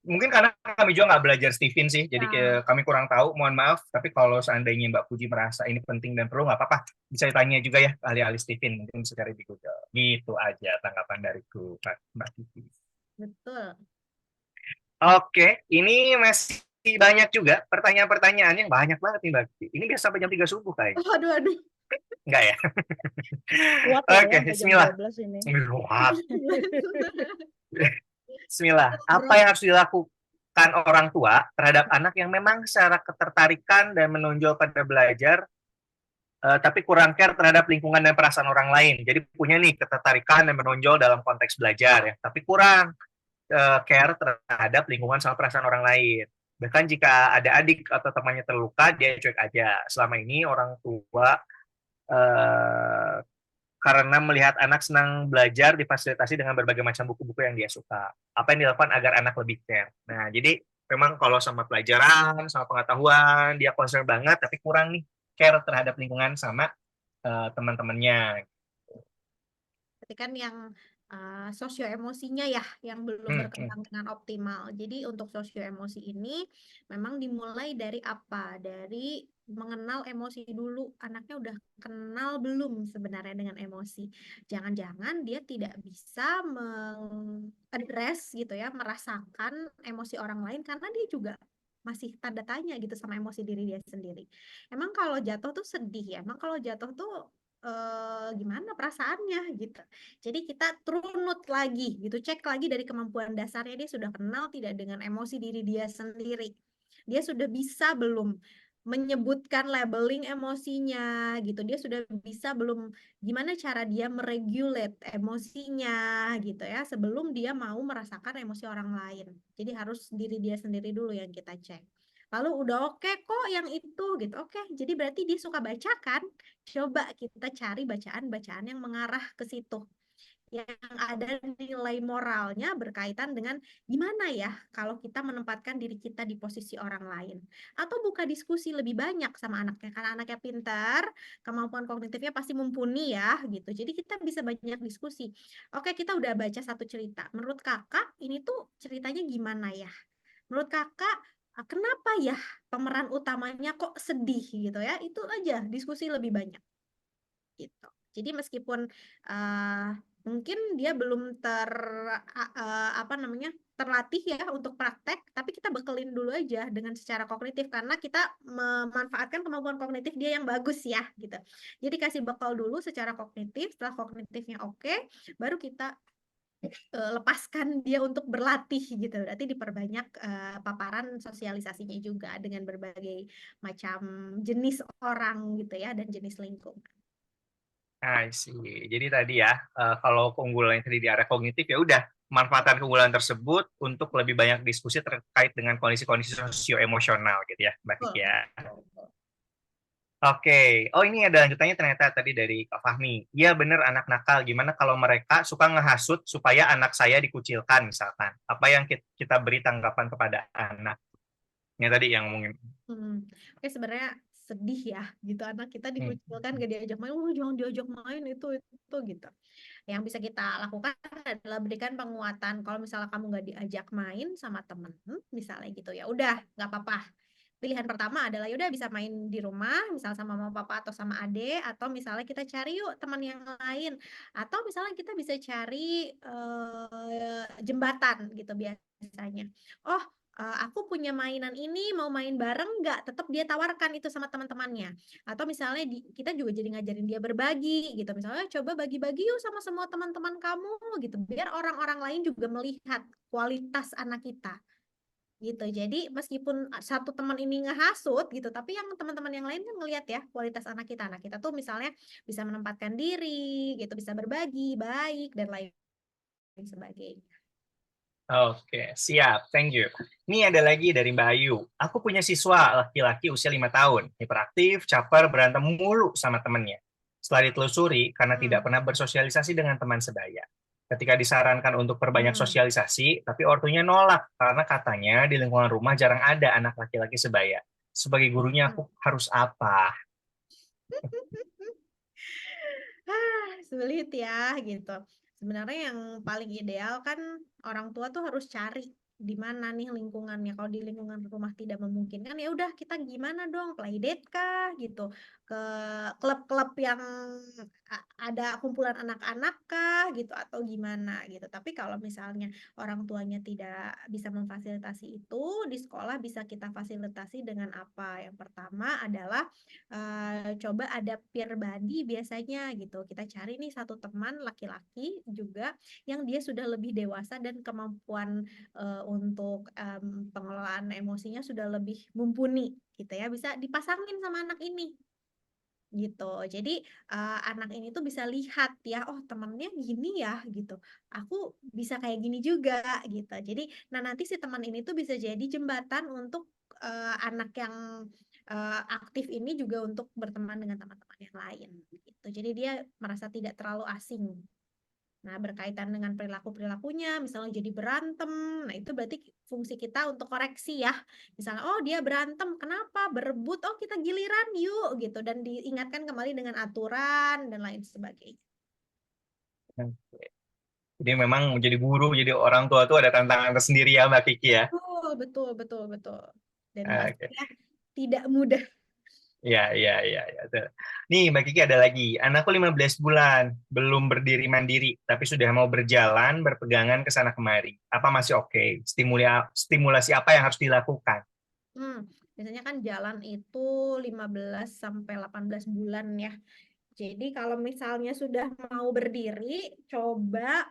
Mungkin karena kami juga nggak belajar Stephen sih, jadi Ya. kami kurang tahu, mohon maaf. Tapi kalau seandainya Mbak Puji merasa ini penting dan perlu, nggak apa-apa. Bisa ditanya juga ya ahli-ahli Stephen, mungkin bisa cari di Google. Gitu aja tanggapan dariku, Mbak Kiki. Betul. Oke, ini masih banyak juga pertanyaan-pertanyaan yang banyak banget nih Mbak Kiki. Ini biasa sampai jam 3 subuh kayaknya. Aduh. Enggak ya? Kuat ya Oke, sampai jam bismillah. 12 ini. Bismillah. Apa yang harus dilakukan orang tua terhadap anak yang memang secara ketertarikan dan menonjol pada belajar, tapi kurang care terhadap lingkungan dan perasaan orang lain. Jadi punya nih ketertarikan dan menonjol dalam konteks belajar ya, tapi kurang care terhadap lingkungan sama perasaan orang lain. Bahkan jika ada adik atau temannya terluka, dia cuek aja. Selama ini orang tua karena melihat anak senang belajar difasilitasi dengan berbagai macam buku-buku yang dia suka. Apa yang dilakukan agar anak lebih care? Nah, jadi memang kalau sama pelajaran, sama pengetahuan, dia concern banget, tapi kurang nih care terhadap lingkungan sama teman-temannya. Berarti kan yang sosio emosinya ya yang belum berkembang dengan optimal. Jadi untuk sosio emosi ini memang dimulai dari apa? Dari mengenal emosi dulu. Anaknya udah kenal belum sebenarnya dengan emosi? Jangan-jangan dia tidak bisa mengadres gitu ya, merasakan emosi orang lain karena dia juga masih tanda tanya gitu sama emosi diri dia sendiri. Emang kalau jatuh tuh sedih ya? Emang kalau jatuh tuh gimana perasaannya gitu. Jadi kita runut lagi gitu, cek lagi dari kemampuan dasarnya dia sudah kenal tidak dengan emosi diri dia sendiri. Dia sudah bisa belum menyebutkan labeling emosinya gitu. Dia sudah bisa belum gimana cara dia meregulate emosinya gitu ya sebelum dia mau merasakan emosi orang lain. Jadi harus diri dia sendiri dulu yang kita cek. Lalu udah oke kok yang itu gitu. Oke, jadi berarti dia suka baca kan? Coba kita cari bacaan-bacaan yang mengarah ke situ. Yang ada nilai moralnya berkaitan dengan gimana ya kalau kita menempatkan diri kita di posisi orang lain. Atau buka diskusi lebih banyak sama anaknya. Karena anaknya pintar, kemampuan kognitifnya pasti mumpuni ya gitu. Jadi kita bisa banyak diskusi. Oke, kita udah baca satu cerita. Menurut kakak ini tuh ceritanya gimana ya? Menurut kakak, kenapa ya pemeran utamanya kok sedih gitu ya? Itu aja diskusi lebih banyak gitu. Jadi meskipun mungkin dia belum apa namanya terlatih ya untuk praktek, tapi kita bekelin dulu aja dengan secara kognitif karena kita memanfaatkan kemampuan kognitif dia yang bagus ya gitu. Jadi kasih bekal dulu secara kognitif, setelah kognitifnya oke, baru kita lepaskan dia untuk berlatih gitu. Berarti diperbanyak paparan sosialisasinya juga dengan berbagai macam jenis orang gitu ya dan jenis lingkungan. I see. Jadi tadi ya, kalau keunggulan yang tadi di area kognitif ya udah manfaatkan keunggulan tersebut untuk lebih banyak diskusi terkait dengan kondisi-kondisi sosio-emosional gitu ya, Mbak Kiki ya. Oke. Oh ini ada lanjutannya ternyata tadi dari Kak Fahmi. Iya bener anak nakal. Gimana kalau mereka suka ngehasut supaya anak saya dikucilkan misalkan? Apa yang kita beri tanggapan kepada anak? Ini tadi yang ngomongin. Oke, sebenarnya sedih ya gitu anak kita dikucilkan gak diajak main, jangan diajak main itu gitu. Yang bisa kita lakukan adalah berikan penguatan. Kalau misalnya kamu nggak diajak main sama temen, misalnya gitu ya, udah nggak apa-apa. Pilihan pertama adalah yaudah bisa main di rumah, misal sama mama papa atau sama ade, atau misalnya kita cari yuk teman yang lain, atau misalnya kita bisa cari jembatan gitu biasanya. Oh, aku punya mainan ini, mau main bareng nggak? Tetap dia tawarkan itu sama teman-temannya. Atau misalnya kita juga jadi ngajarin dia berbagi gitu. Misalnya coba bagi-bagi yuk sama semua teman-teman kamu gitu. Biar orang-orang lain juga melihat kualitas anak kita gitu. Jadi meskipun satu teman ini ngehasut gitu, tapi yang teman-teman yang lain kan ngelihat ya kualitas anak kita. Anak kita tuh misalnya bisa menempatkan diri gitu, bisa berbagi, baik dan lain sebagainya. Oke, siap. Thank you. Ini ada lagi dari Mbak Ayu. Aku punya siswa laki-laki usia 5 tahun. Hiperaktif, caper, berantem mulu sama temennya. Setelah ditelusuri, karena tidak pernah bersosialisasi dengan teman sebaya. Ketika disarankan untuk perbanyak sosialisasi, tapi ortunya nolak karena katanya di lingkungan rumah jarang ada anak laki-laki sebaya. Sebagai gurunya aku harus apa? Sulit ya gitu. Sebenarnya yang paling ideal kan orang tua tuh harus cari di mana nih lingkungannya. Kalau di lingkungan rumah tidak memungkinkan, ya udah kita gimana dong, playdate kah gitu, ke klub-klub yang ada kumpulan anak-anak kah gitu atau gimana gitu. Tapi kalau misalnya orang tuanya tidak bisa memfasilitasi itu, di sekolah bisa kita fasilitasi dengan apa? Yang pertama adalah coba ada peer buddy biasanya gitu. Kita cari nih satu teman laki-laki juga yang dia sudah lebih dewasa dan kemampuan untuk pengelolaan emosinya sudah lebih mumpuni gitu ya. Bisa dipasangin sama anak ini gitu. Jadi anak ini tuh bisa lihat ya, oh temennya gini ya gitu. Aku bisa kayak gini juga gitu. Jadi nanti si teman ini tuh bisa jadi jembatan untuk anak yang aktif ini juga untuk berteman dengan teman-teman yang lain gitu. Jadi dia merasa tidak terlalu asing. Nah, berkaitan dengan perilaku-perilakunya, misalnya jadi berantem, nah itu berarti fungsi kita untuk koreksi ya. Misalnya, oh dia berantem, kenapa? Berebut, oh kita giliran yuk gitu. Dan diingatkan kembali dengan aturan dan lain sebagainya. Jadi memang menjadi guru, jadi orang tua tuh ada tantangan tersendiri ya Mbak Kiki ya. Betul, betul, betul, betul. Dan Oke. pastinya tidak mudah. Ya. Tuh. Nih, Mbak Kiki ada lagi. Anakku 15 bulan, belum berdiri mandiri, tapi sudah mau berjalan, berpegangan ke sana kemari. Apa masih oke? Stimulasi apa yang harus dilakukan? Biasanya kan jalan itu 15 sampai 18 bulan ya. Jadi kalau misalnya sudah mau berdiri, coba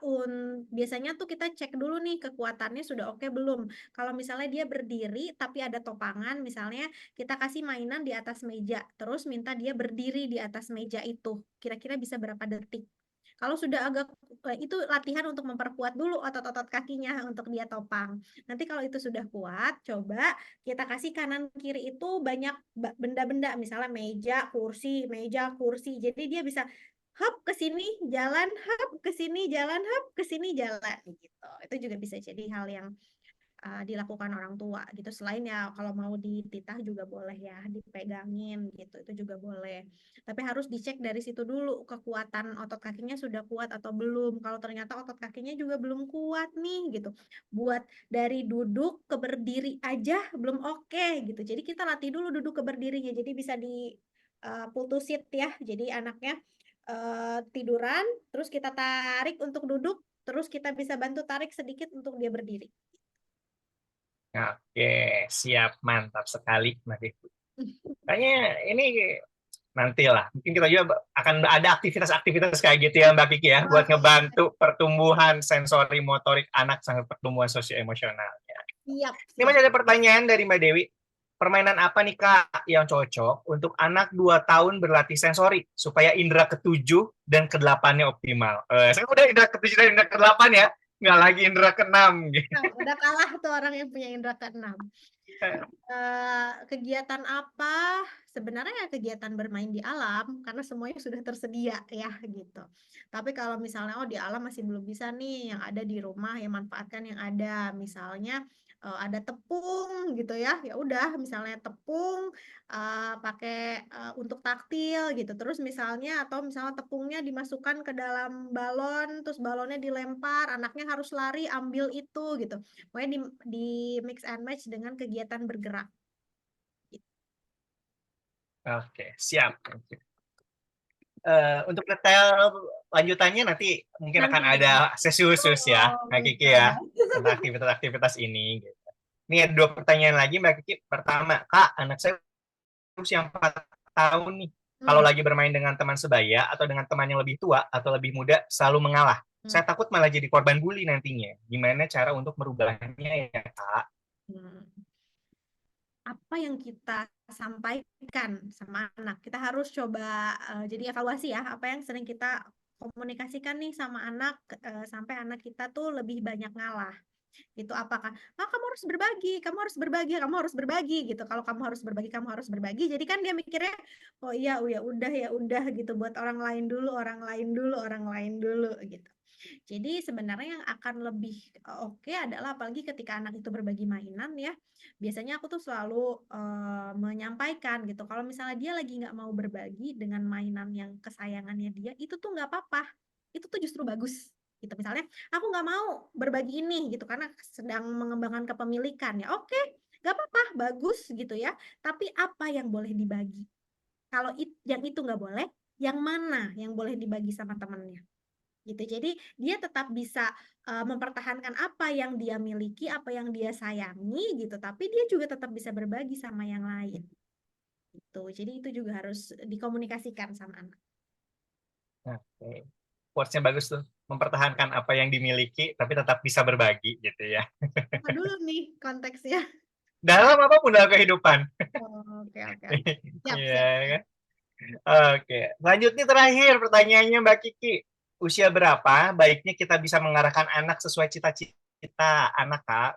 biasanya tuh kita cek dulu nih kekuatannya sudah oke belum. Kalau misalnya dia berdiri tapi ada topangan, misalnya kita kasih mainan di atas meja, terus minta dia berdiri di atas meja itu. Kira-kira bisa berapa detik? Kalau sudah agak itu latihan untuk memperkuat dulu otot-otot kakinya untuk dia topang. Nanti kalau itu sudah kuat, coba kita kasih kanan kiri itu banyak benda-benda, misalnya meja, kursi. Jadi dia bisa hop ke sini jalan, hop ke sini jalan, hop ke sini jalan gitu. Itu juga bisa jadi hal yang dilakukan orang tua gitu. Selain ya kalau mau dititah juga boleh ya, dipegangin gitu. Itu juga boleh. Tapi harus dicek dari situ dulu kekuatan otot kakinya sudah kuat atau belum. Kalau ternyata otot kakinya juga belum kuat nih gitu. Buat dari duduk ke berdiri aja belum oke gitu. Jadi kita latih dulu duduk ke berdirinya. Jadi bisa di pull to sit ya. Jadi anaknya tiduran, terus kita tarik untuk duduk, terus kita bisa bantu tarik sedikit untuk dia berdiri. Oke, siap. Mantap sekali, Mbak Kiki. Kayaknya ini nantilah. Mungkin kita juga akan ada aktivitas-aktivitas kayak gitu ya Mbak Kiki ya, buat ngebantu pertumbuhan sensori motorik anak sampai pertumbuhan sosio-emosionalnya. Siap, Ini siap. masih ada pertanyaan dari Mbak Dewi. Permainan apa nih Kak yang cocok untuk anak 2 tahun berlatih sensori supaya indera ketujuh dan ke-8-nya optimal? Saya udah indera ketujuh dan indera ke-8 ya, nggak lagi indera ke-6. Nah, udah kalah tuh orang yang punya indera keenam. Kegiatan apa? Sebenarnya ya kegiatan bermain di alam karena semuanya sudah tersedia ya gitu. Tapi kalau misalnya oh di alam masih belum bisa nih, yang ada di rumah ya manfaatkan yang ada. Misalnya ada tepung gitu ya, ya udah misalnya tepung pakai untuk taktil gitu. Terus misalnya tepungnya dimasukkan ke dalam balon, terus balonnya dilempar, anaknya harus lari ambil itu gitu. Pokoknya di mix and match dengan kegiatan bergerak. Oke, siap. Untuk detail lanjutannya nanti mungkin akan Nanti ya. ada sesi khusus ya, Oh, Mbak Kiki gitu. ya, tentang aktivitas-aktivitas ini. Gitu. Ini ada 2 pertanyaan lagi, Mbak Kiki. Pertama, Kak, anak saya usia 4 tahun nih. Kalau lagi bermain dengan teman sebaya atau dengan teman yang lebih tua atau lebih muda, selalu mengalah. Saya takut malah jadi korban bully nantinya. Gimana cara untuk merubahnya ya, Kak? Apa yang kita sampaikan sama anak, kita harus coba jadi evaluasi ya, apa yang sering kita komunikasikan nih sama anak sampai anak kita tuh lebih banyak ngalah. Itu apakah, "Ah, kamu harus berbagi, kamu harus berbagi, kamu harus berbagi," gitu. Kalau kamu harus berbagi, kamu harus berbagi. Jadi kan dia mikirnya, "Oh iya, ya udah gitu buat orang lain dulu, orang lain dulu, orang lain dulu," gitu. Jadi sebenarnya yang akan lebih oke adalah apalagi ketika anak itu berbagi mainan ya. Biasanya aku tuh selalu menyampaikan gitu. Kalau misalnya dia lagi nggak mau berbagi dengan mainan yang kesayangannya dia, itu tuh nggak apa-apa. Itu tuh justru bagus. Gitu. Misalnya, aku nggak mau berbagi ini gitu karena sedang mengembangkan kepemilikan ya. Oke, nggak apa-apa, bagus gitu ya. Tapi apa yang boleh dibagi? Kalau yang itu nggak boleh, yang mana yang boleh dibagi sama temannya? Gitu. Jadi dia tetap bisa mempertahankan apa yang dia miliki, apa yang dia sayangi gitu, tapi dia juga tetap bisa berbagi sama yang lain. Gitu. Jadi itu juga harus dikomunikasikan sama anak. Oke. Quotes-nya bagus tuh. Mempertahankan apa yang dimiliki, tapi tetap bisa berbagi gitu ya. Apa dulu nih konteksnya? Dalam apapun dalam kehidupan. Oh, oke, oke, oke. Siap, Iya siap. kan? Oke. Lanjutnya terakhir pertanyaannya Mbak Kiki. Usia berapa baiknya kita bisa mengarahkan anak sesuai cita-cita anak, Kak?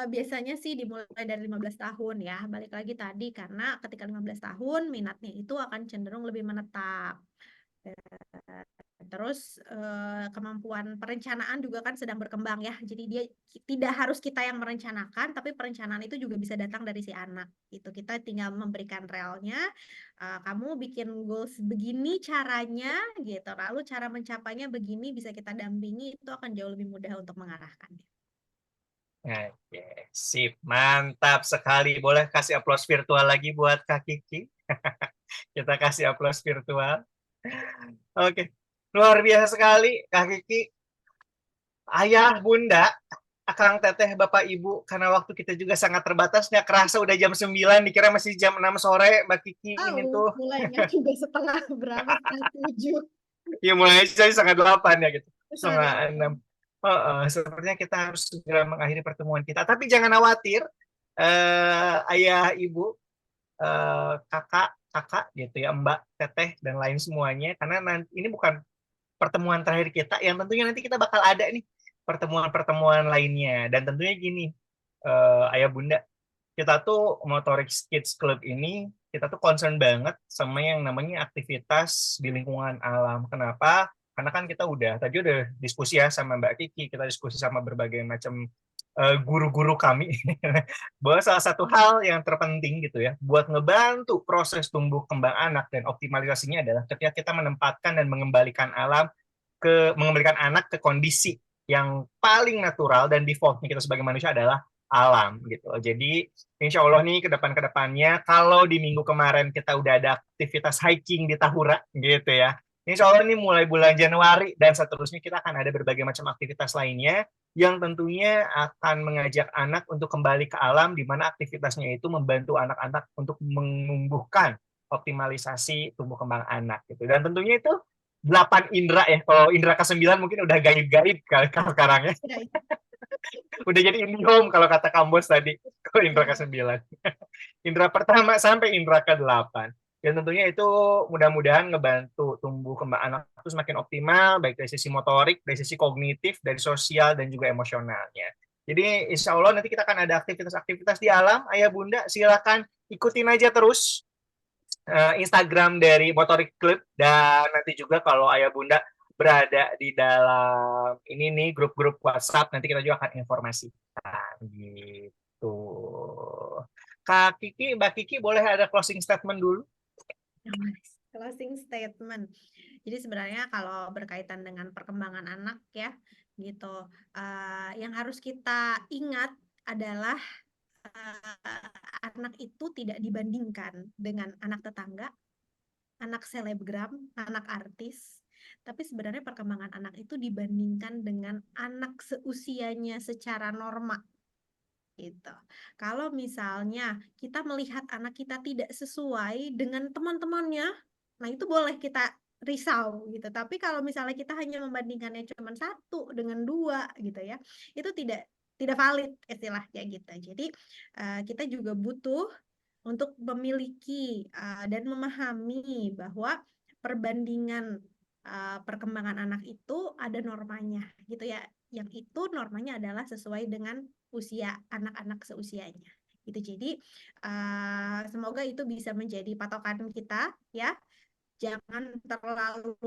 Biasanya sih dimulai dari 15 tahun ya. Balik lagi tadi karena ketika 15 tahun minatnya itu akan cenderung lebih menetap. Terus kemampuan perencanaan juga kan sedang berkembang ya. Jadi dia tidak harus kita yang merencanakan, tapi perencanaan itu juga bisa datang dari si anak. Itu kita tinggal memberikan relnya. Kamu bikin goals begini caranya gitu. Lalu cara mencapainya begini bisa kita dampingi, itu akan jauh lebih mudah untuk mengarahkannya. Oke, sip. Mantap sekali. Boleh kasih aplaus virtual lagi buat Kak Kiki? Kita kasih aplaus virtual. Oke. Luar biasa sekali, Kak Kiki. Ayah, Bunda, Akang Teteh, Bapak Ibu, karena waktu kita juga sangat terbatas, nggak kerasa udah jam 9, dikira masih jam 6 sore, Mbak Kiki ini tuh. Mulainya juga setengah berapa? Setengah 7. Ya mulai dari setengah 8 ya gitu. Setengah Setengah 6. 8. Sepertinya kita harus segera mengakhiri pertemuan kita. Tapi jangan khawatir, Ayah, Ibu, kakak gitu ya, Mbak, Teteh, dan lain semuanya. Karena nanti ini bukan pertemuan terakhir kita, yang tentunya nanti kita bakal ada nih pertemuan-pertemuan lainnya. Dan tentunya gini, Ayah Bunda, kita tuh Motorik Kids Club ini, kita tuh concern banget sama yang namanya aktivitas di lingkungan alam. Kenapa? Karena kan kita tadi udah diskusi ya sama Mbak Kiki, kita diskusi sama berbagai macam guru-guru kami, bahwa salah satu hal yang terpenting gitu ya, buat ngebantu proses tumbuh kembang anak dan optimalisasinya adalah ketika kita menempatkan dan mengembalikan anak ke kondisi yang paling natural dan defaultnya kita sebagai manusia adalah alam gitu. Jadi insya Allah nih kedepannya kalau di minggu kemarin kita udah ada aktivitas hiking di Tahura gitu ya. Insya Allah nih mulai bulan Januari dan seterusnya kita akan ada berbagai macam aktivitas lainnya yang tentunya akan mengajak anak untuk kembali ke alam di mana aktivitasnya itu membantu anak-anak untuk menumbuhkan optimalisasi tumbuh kembang anak gitu. Dan tentunya itu 8 indera ya. Kalau indera ke-9 mungkin udah gaib-gaib sekarang ya. Udah jadi IndiHome kalau kata Kambos tadi. Kalau indera ke-9. Indera pertama sampai indera ke-8. Dan tentunya itu mudah-mudahan ngebantu tumbuh kembang anak itu semakin optimal, baik dari sisi motorik, dari sisi kognitif, dari sosial, dan juga emosionalnya. Jadi insya Allah nanti kita akan ada aktivitas-aktivitas di alam. Ayah Bunda silakan ikutin aja terus Instagram dari Motorik Club, dan nanti juga kalau Ayah Bunda berada di dalam ini nih grup-grup WhatsApp, nanti kita juga akan informasikan gitu. Kak Kiki, Mbak Kiki boleh ada closing statement dulu? Closing statement. Jadi sebenarnya kalau berkaitan dengan perkembangan anak ya, gitu, yang harus kita ingat adalah anak itu tidak dibandingkan dengan anak tetangga, anak selebgram, anak artis, tapi sebenarnya perkembangan anak itu dibandingkan dengan anak seusianya secara norma. Gitu. Kalau misalnya kita melihat anak kita tidak sesuai dengan teman-temannya, nah itu boleh kita risau gitu. Tapi kalau misalnya kita hanya membandingkannya cuma 1 dengan 2 gitu ya, itu tidak valid istilahnya gitu. Jadi kita juga butuh untuk memiliki dan memahami bahwa perbandingan perkembangan anak itu ada normanya gitu ya. Yang itu normanya adalah sesuai dengan usia anak-anak seusianya. Gitu. Jadi semoga itu bisa menjadi patokan kita ya. Jangan terlalu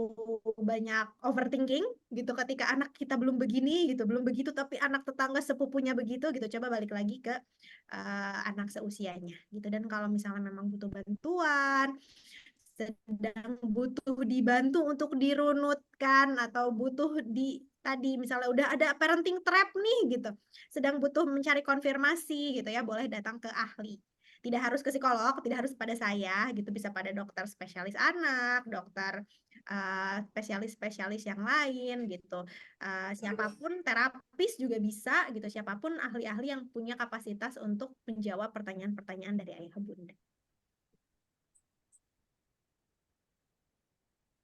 banyak overthinking gitu ketika anak kita belum begini gitu, belum begitu tapi anak tetangga sepupunya begitu gitu. Coba balik lagi ke anak seusianya gitu. Dan kalau misalnya memang butuh bantuan, sedang butuh dibantu untuk dirunutkan atau butuh tadi misalnya udah ada parenting trap nih gitu, sedang butuh mencari konfirmasi gitu ya, boleh datang ke ahli. Tidak harus ke psikolog, tidak harus pada saya gitu, bisa pada dokter spesialis anak, dokter spesialis-spesialis yang lain gitu. Siapapun terapis juga bisa gitu, siapapun ahli-ahli yang punya kapasitas untuk menjawab pertanyaan-pertanyaan dari ayah bunda.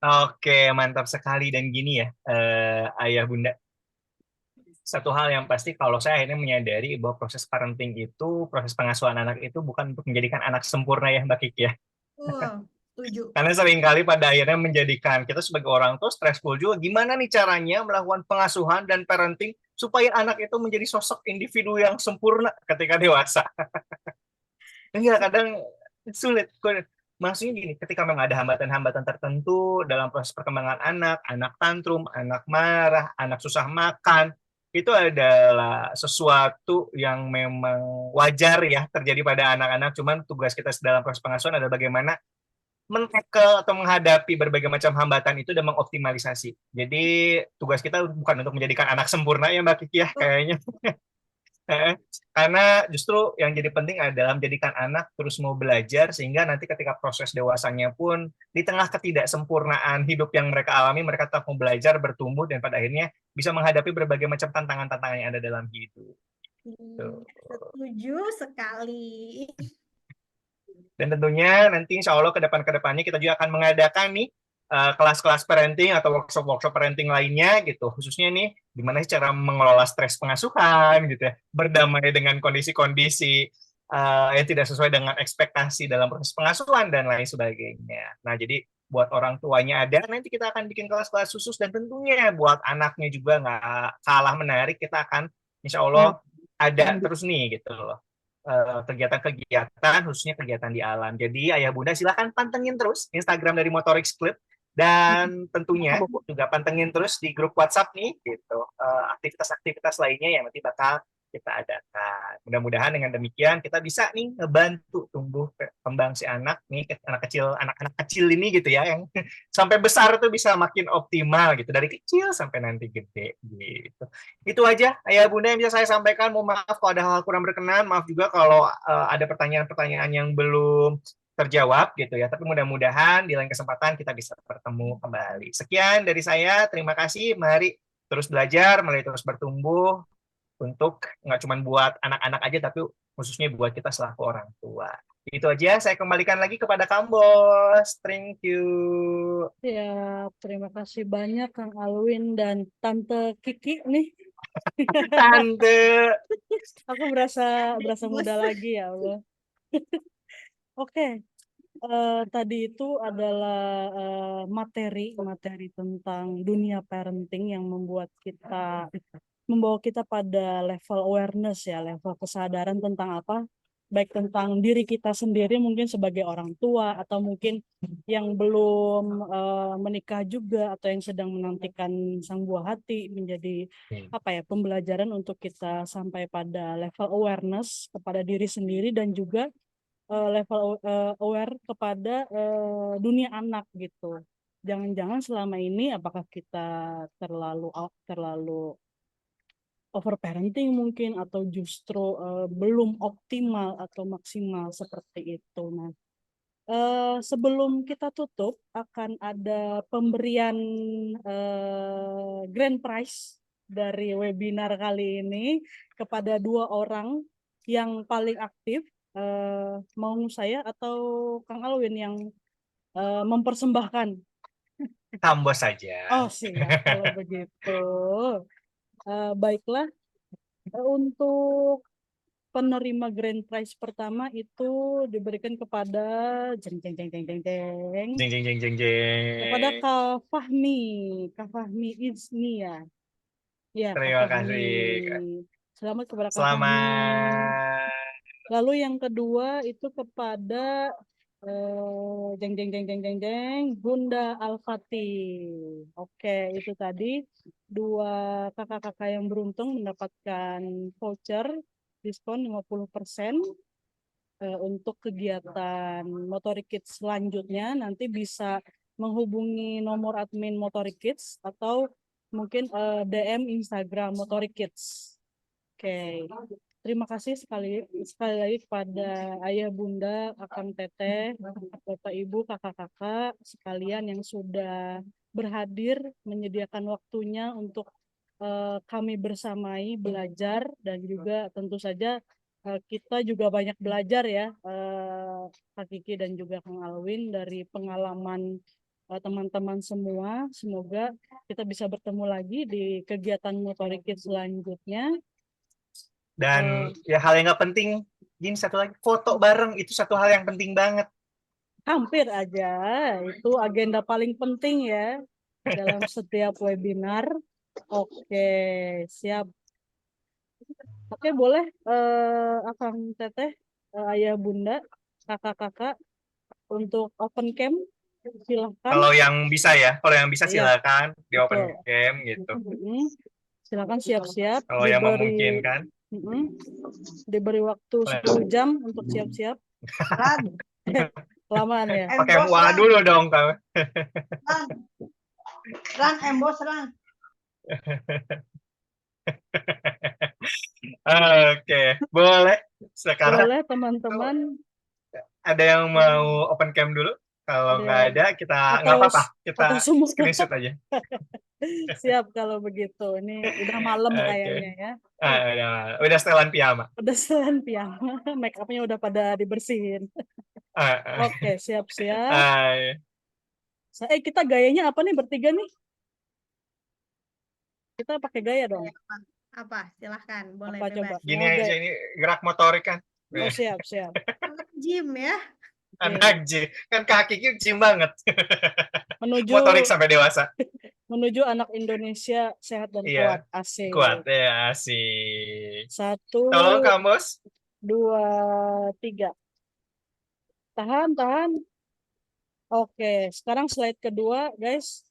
Oke, mantap sekali. Dan gini ya, Ayah Bunda, satu hal yang pasti kalau saya akhirnya menyadari bahwa proses parenting itu, proses pengasuhan anak itu bukan untuk menjadikan anak sempurna ya Mbak Kiki ya. Setuju. Karena seringkali pada akhirnya menjadikan kita sebagai orang tua stressful juga. Gimana nih caranya melakukan pengasuhan dan parenting supaya anak itu menjadi sosok individu yang sempurna ketika dewasa. Dan ya kadang sulit. Maksudnya gini, ketika memang ada hambatan-hambatan tertentu dalam proses perkembangan anak, anak tantrum, anak marah, anak susah makan, itu adalah sesuatu yang memang wajar ya terjadi pada anak-anak. Cuman tugas kita dalam proses pengasuhan adalah bagaimana men-tackle atau menghadapi berbagai macam hambatan itu dan mengoptimalisasi. Jadi tugas kita bukan untuk menjadikan anak sempurna ya Mbak Kiki ya kayaknya. Karena justru yang jadi penting adalah menjadikan anak terus mau belajar sehingga nanti ketika proses dewasanya pun di tengah ketidaksempurnaan hidup yang mereka alami, mereka tetap mau belajar, bertumbuh, dan pada akhirnya bisa menghadapi berbagai macam tantangan-tantangan yang ada dalam hidup. Setuju sekali. Dan tentunya nanti insya Allah ke depannya kita juga akan mengadakan nih kelas-kelas parenting atau workshop-workshop parenting lainnya gitu, khususnya nih gimana sih cara mengelola stres pengasuhan gitu ya, berdamai dengan kondisi-kondisi yang tidak sesuai dengan ekspektasi dalam proses pengasuhan dan lain sebagainya. Nah jadi buat orang tuanya ada, nanti kita akan bikin kelas-kelas khusus, dan tentunya buat anaknya juga nggak kalah menarik, kita akan insya Allah ada terus nih gitu loh kegiatan-kegiatan, khususnya kegiatan di alam. Jadi ayah bunda silahkan pantengin terus Instagram dari Motorix Club, dan tentunya juga pantengin terus di grup WhatsApp nih gitu aktivitas-aktivitas lainnya yang nanti bakal kita adakan. Mudah-mudahan dengan demikian kita bisa nih ngebantu tumbuh kembang si anak nih, anak-anak kecil ini gitu ya, yang sampai besar tuh bisa makin optimal gitu, dari kecil sampai nanti gede gitu. Itu aja ayah bunda yang bisa saya sampaikan. Mohon maaf kalau ada hal kurang berkenan, maaf juga kalau ada pertanyaan-pertanyaan yang belum terjawab gitu ya. Tapi mudah-mudahan di lain kesempatan kita bisa bertemu kembali. Sekian dari saya, terima kasih. Mari terus belajar, mari terus bertumbuh untuk nggak cuma buat anak-anak aja, tapi khususnya buat kita selaku orang tua. Itu aja, saya kembalikan lagi kepada Kambos. Thank you. Ya, terima kasih banyak Kang Alwin dan Tante Kiki nih. Tante. Aku berasa muda lagi ya Allah. Oke, tadi itu adalah materi tentang dunia parenting yang membawa kita pada level awareness ya, level kesadaran tentang apa, baik tentang diri kita sendiri mungkin sebagai orang tua, atau mungkin yang belum menikah juga, atau yang sedang menantikan sang buah hati, menjadi apa ya, pembelajaran untuk kita sampai pada level awareness kepada diri sendiri, dan juga level aware kepada dunia anak gitu. Jangan-jangan selama ini apakah kita terlalu overparenting mungkin, atau justru belum optimal atau maksimal seperti itu. Nah, sebelum kita tutup akan ada pemberian grand prize dari webinar kali ini kepada 2 orang yang paling aktif. Mau saya atau Kang Alwin yang mempersembahkan? Kambos saja. Oh siap, kalau begitu. Baiklah, untuk penerima grand prize pertama itu diberikan kepada jeng jeng jeng jeng jeng jeng Jeng jeng jeng jeng kepada jeng. Kak Fahmi Iznia. Ya, Kak Terima Fahmi. kasih. Selamat kepada Kak Fahmi. Selamat. Lalu yang kedua itu kepada jeng jeng jeng jeng jeng jeng Bunda Al-Fatih. Oke, itu tadi dua kakak-kakak yang beruntung mendapatkan voucher diskon 50% untuk kegiatan Motorik Kids selanjutnya. Nanti bisa menghubungi nomor admin Motorik Kids atau mungkin DM Instagram Motorik Kids. Oke, terima kasih sekali lagi kepada ayah bunda, akang teteh, bapak ibu, kakak-kakak sekalian yang sudah berhadir menyediakan waktunya untuk kami bersamai belajar dan juga tentu saja kita juga banyak belajar ya Kak Kiki dan juga Kang Alwin dari pengalaman teman-teman semua. Semoga kita bisa bertemu lagi di kegiatan Motorik Kids selanjutnya. Dan ya hal yang nggak penting, gini satu lagi, foto bareng itu satu hal yang penting banget. Hampir aja, itu agenda paling penting ya dalam setiap webinar. Oke, siap. Oke, boleh Akang Teteh, Ayah Bunda, kakak-kakak untuk open cam, silahkan. Kalau yang bisa ya, kalau yang bisa Iya, silakan di open betul. cam gitu. Silakan siap-siap, Kalau yang memungkinkan. diberi waktu 10 jam untuk siap-siap. Kelamaan ya. Pakai MUA dulu dong kamu. Ran, embos Ran. Oke, boleh. Sekarang Boleh teman-teman. ada yang mau open cam dulu? Kalau nggak ada, kita nggak apa-apa. Kita semua. screenshot aja. Siap kalau begitu. Ini udah malam kayaknya ya. Udah setelan piyama. Udah setelan piyama, make upnya udah pada dibersihin. Oke, siap-siap. Kita gayanya apa nih bertiga nih? Kita pakai gaya dong. Apa? Silahkan, boleh Apa bebas. coba? Gini aja, ini gerak motorik kan. Oh, siap. Gym ya. Anak gym. Kan kaki gym banget. Menuju Motorik sampai dewasa. Menuju anak Indonesia sehat dan Iya, kuat. Asik. kuat ya, asik. 1, Tolong kamus. 2, 3. Tahan. Oke, sekarang slide kedua, guys.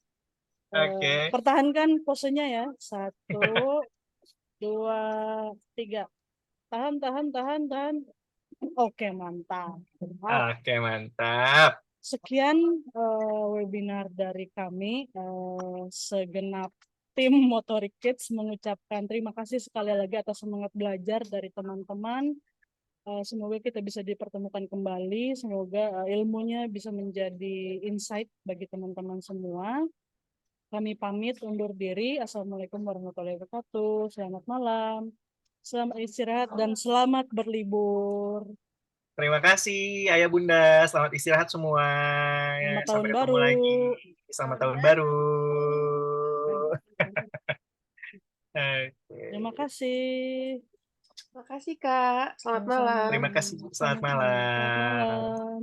Oke. Pertahankan posenya ya. 1, 2, 3. Tahan. Oke, mantap. Oke, mantap. Sekian webinar dari kami. Segenap tim Motorik Kids mengucapkan terima kasih sekali lagi atas semangat belajar dari teman-teman. Semoga kita bisa dipertemukan kembali. Semoga ilmunya bisa menjadi insight bagi teman-teman semua. Kami pamit undur diri. Assalamualaikum warahmatullahi wabarakatuh. Selamat malam. Selamat istirahat dan selamat berlibur. Terima kasih Ayah Bunda. Selamat istirahat semua. Selamat tahun Sampai baru. ketemu lagi. Selamat tahun baru. Terima kasih. Terima kasih Kak. Selamat malam. Terima kasih. Selamat malam.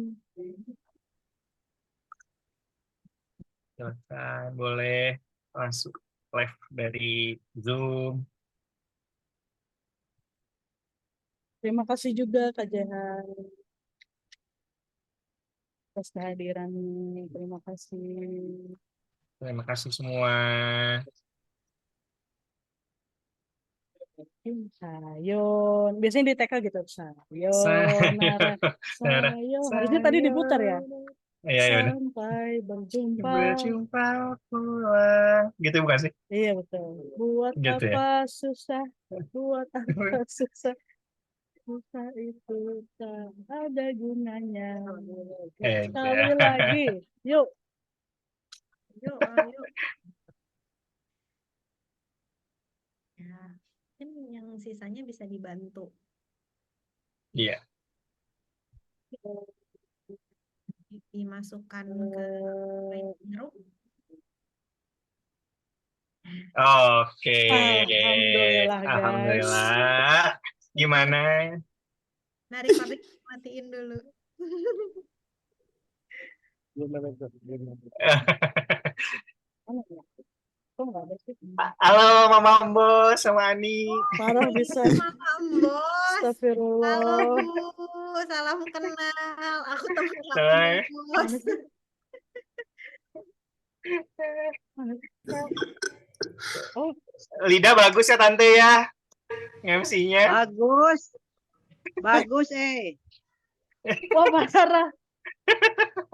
Silakan, boleh langsung live dari Zoom. Terima kasih juga Kak Jehan atas kehadirannya. Terima kasih. Terima kasih semua. Sayon. Biasanya di TK gitu. Sayonara. Sayon. Harusnya tadi diputar ya. Iya, Sampai berjumpa. Berjumpa pulang. Gitu bukan sih? Iya betul. Buat Gitu ya? apa susah? Buat apa susah? Susah itu tak ada gunanya. Sekali lagi. Yuk. Yuk. Ya, kan yang sisanya bisa dibantu. Iya. Dimasukkan ke group. Oke. Alhamdulillah, guys. Alhamdulillah. Gimana Nah, recording matiin dulu. Mana ya? Kok nggak ada sih? Halo Mama Ambo sama Ani. Parah bisa. Bos. Halo Astagfirullah. Bu, salam kenal. Aku teman Hai. Bos. Mana sih? Oh, Lida bagus ya Tante ya. MC-nya. Bagus, wah parah.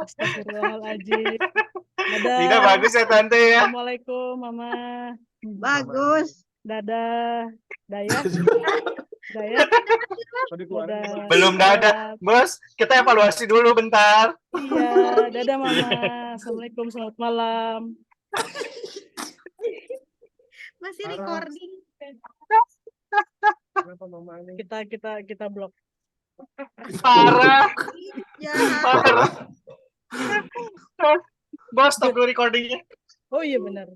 Astagfirullahaladzim. Dadah. Lida bagus ya Tante ya. Assalamualaikum, Mama. bagus. Dadah. Dayat. Dayat. Dadah. Belum dadah. Bos, kita evaluasi dulu bentar. Iya, dadah Mama. Assalamualaikum, selamat malam. Masih recording. Kita blok. Parah. Ya. Parah. Bos, stop dulu recordingnya. Oh iya benar.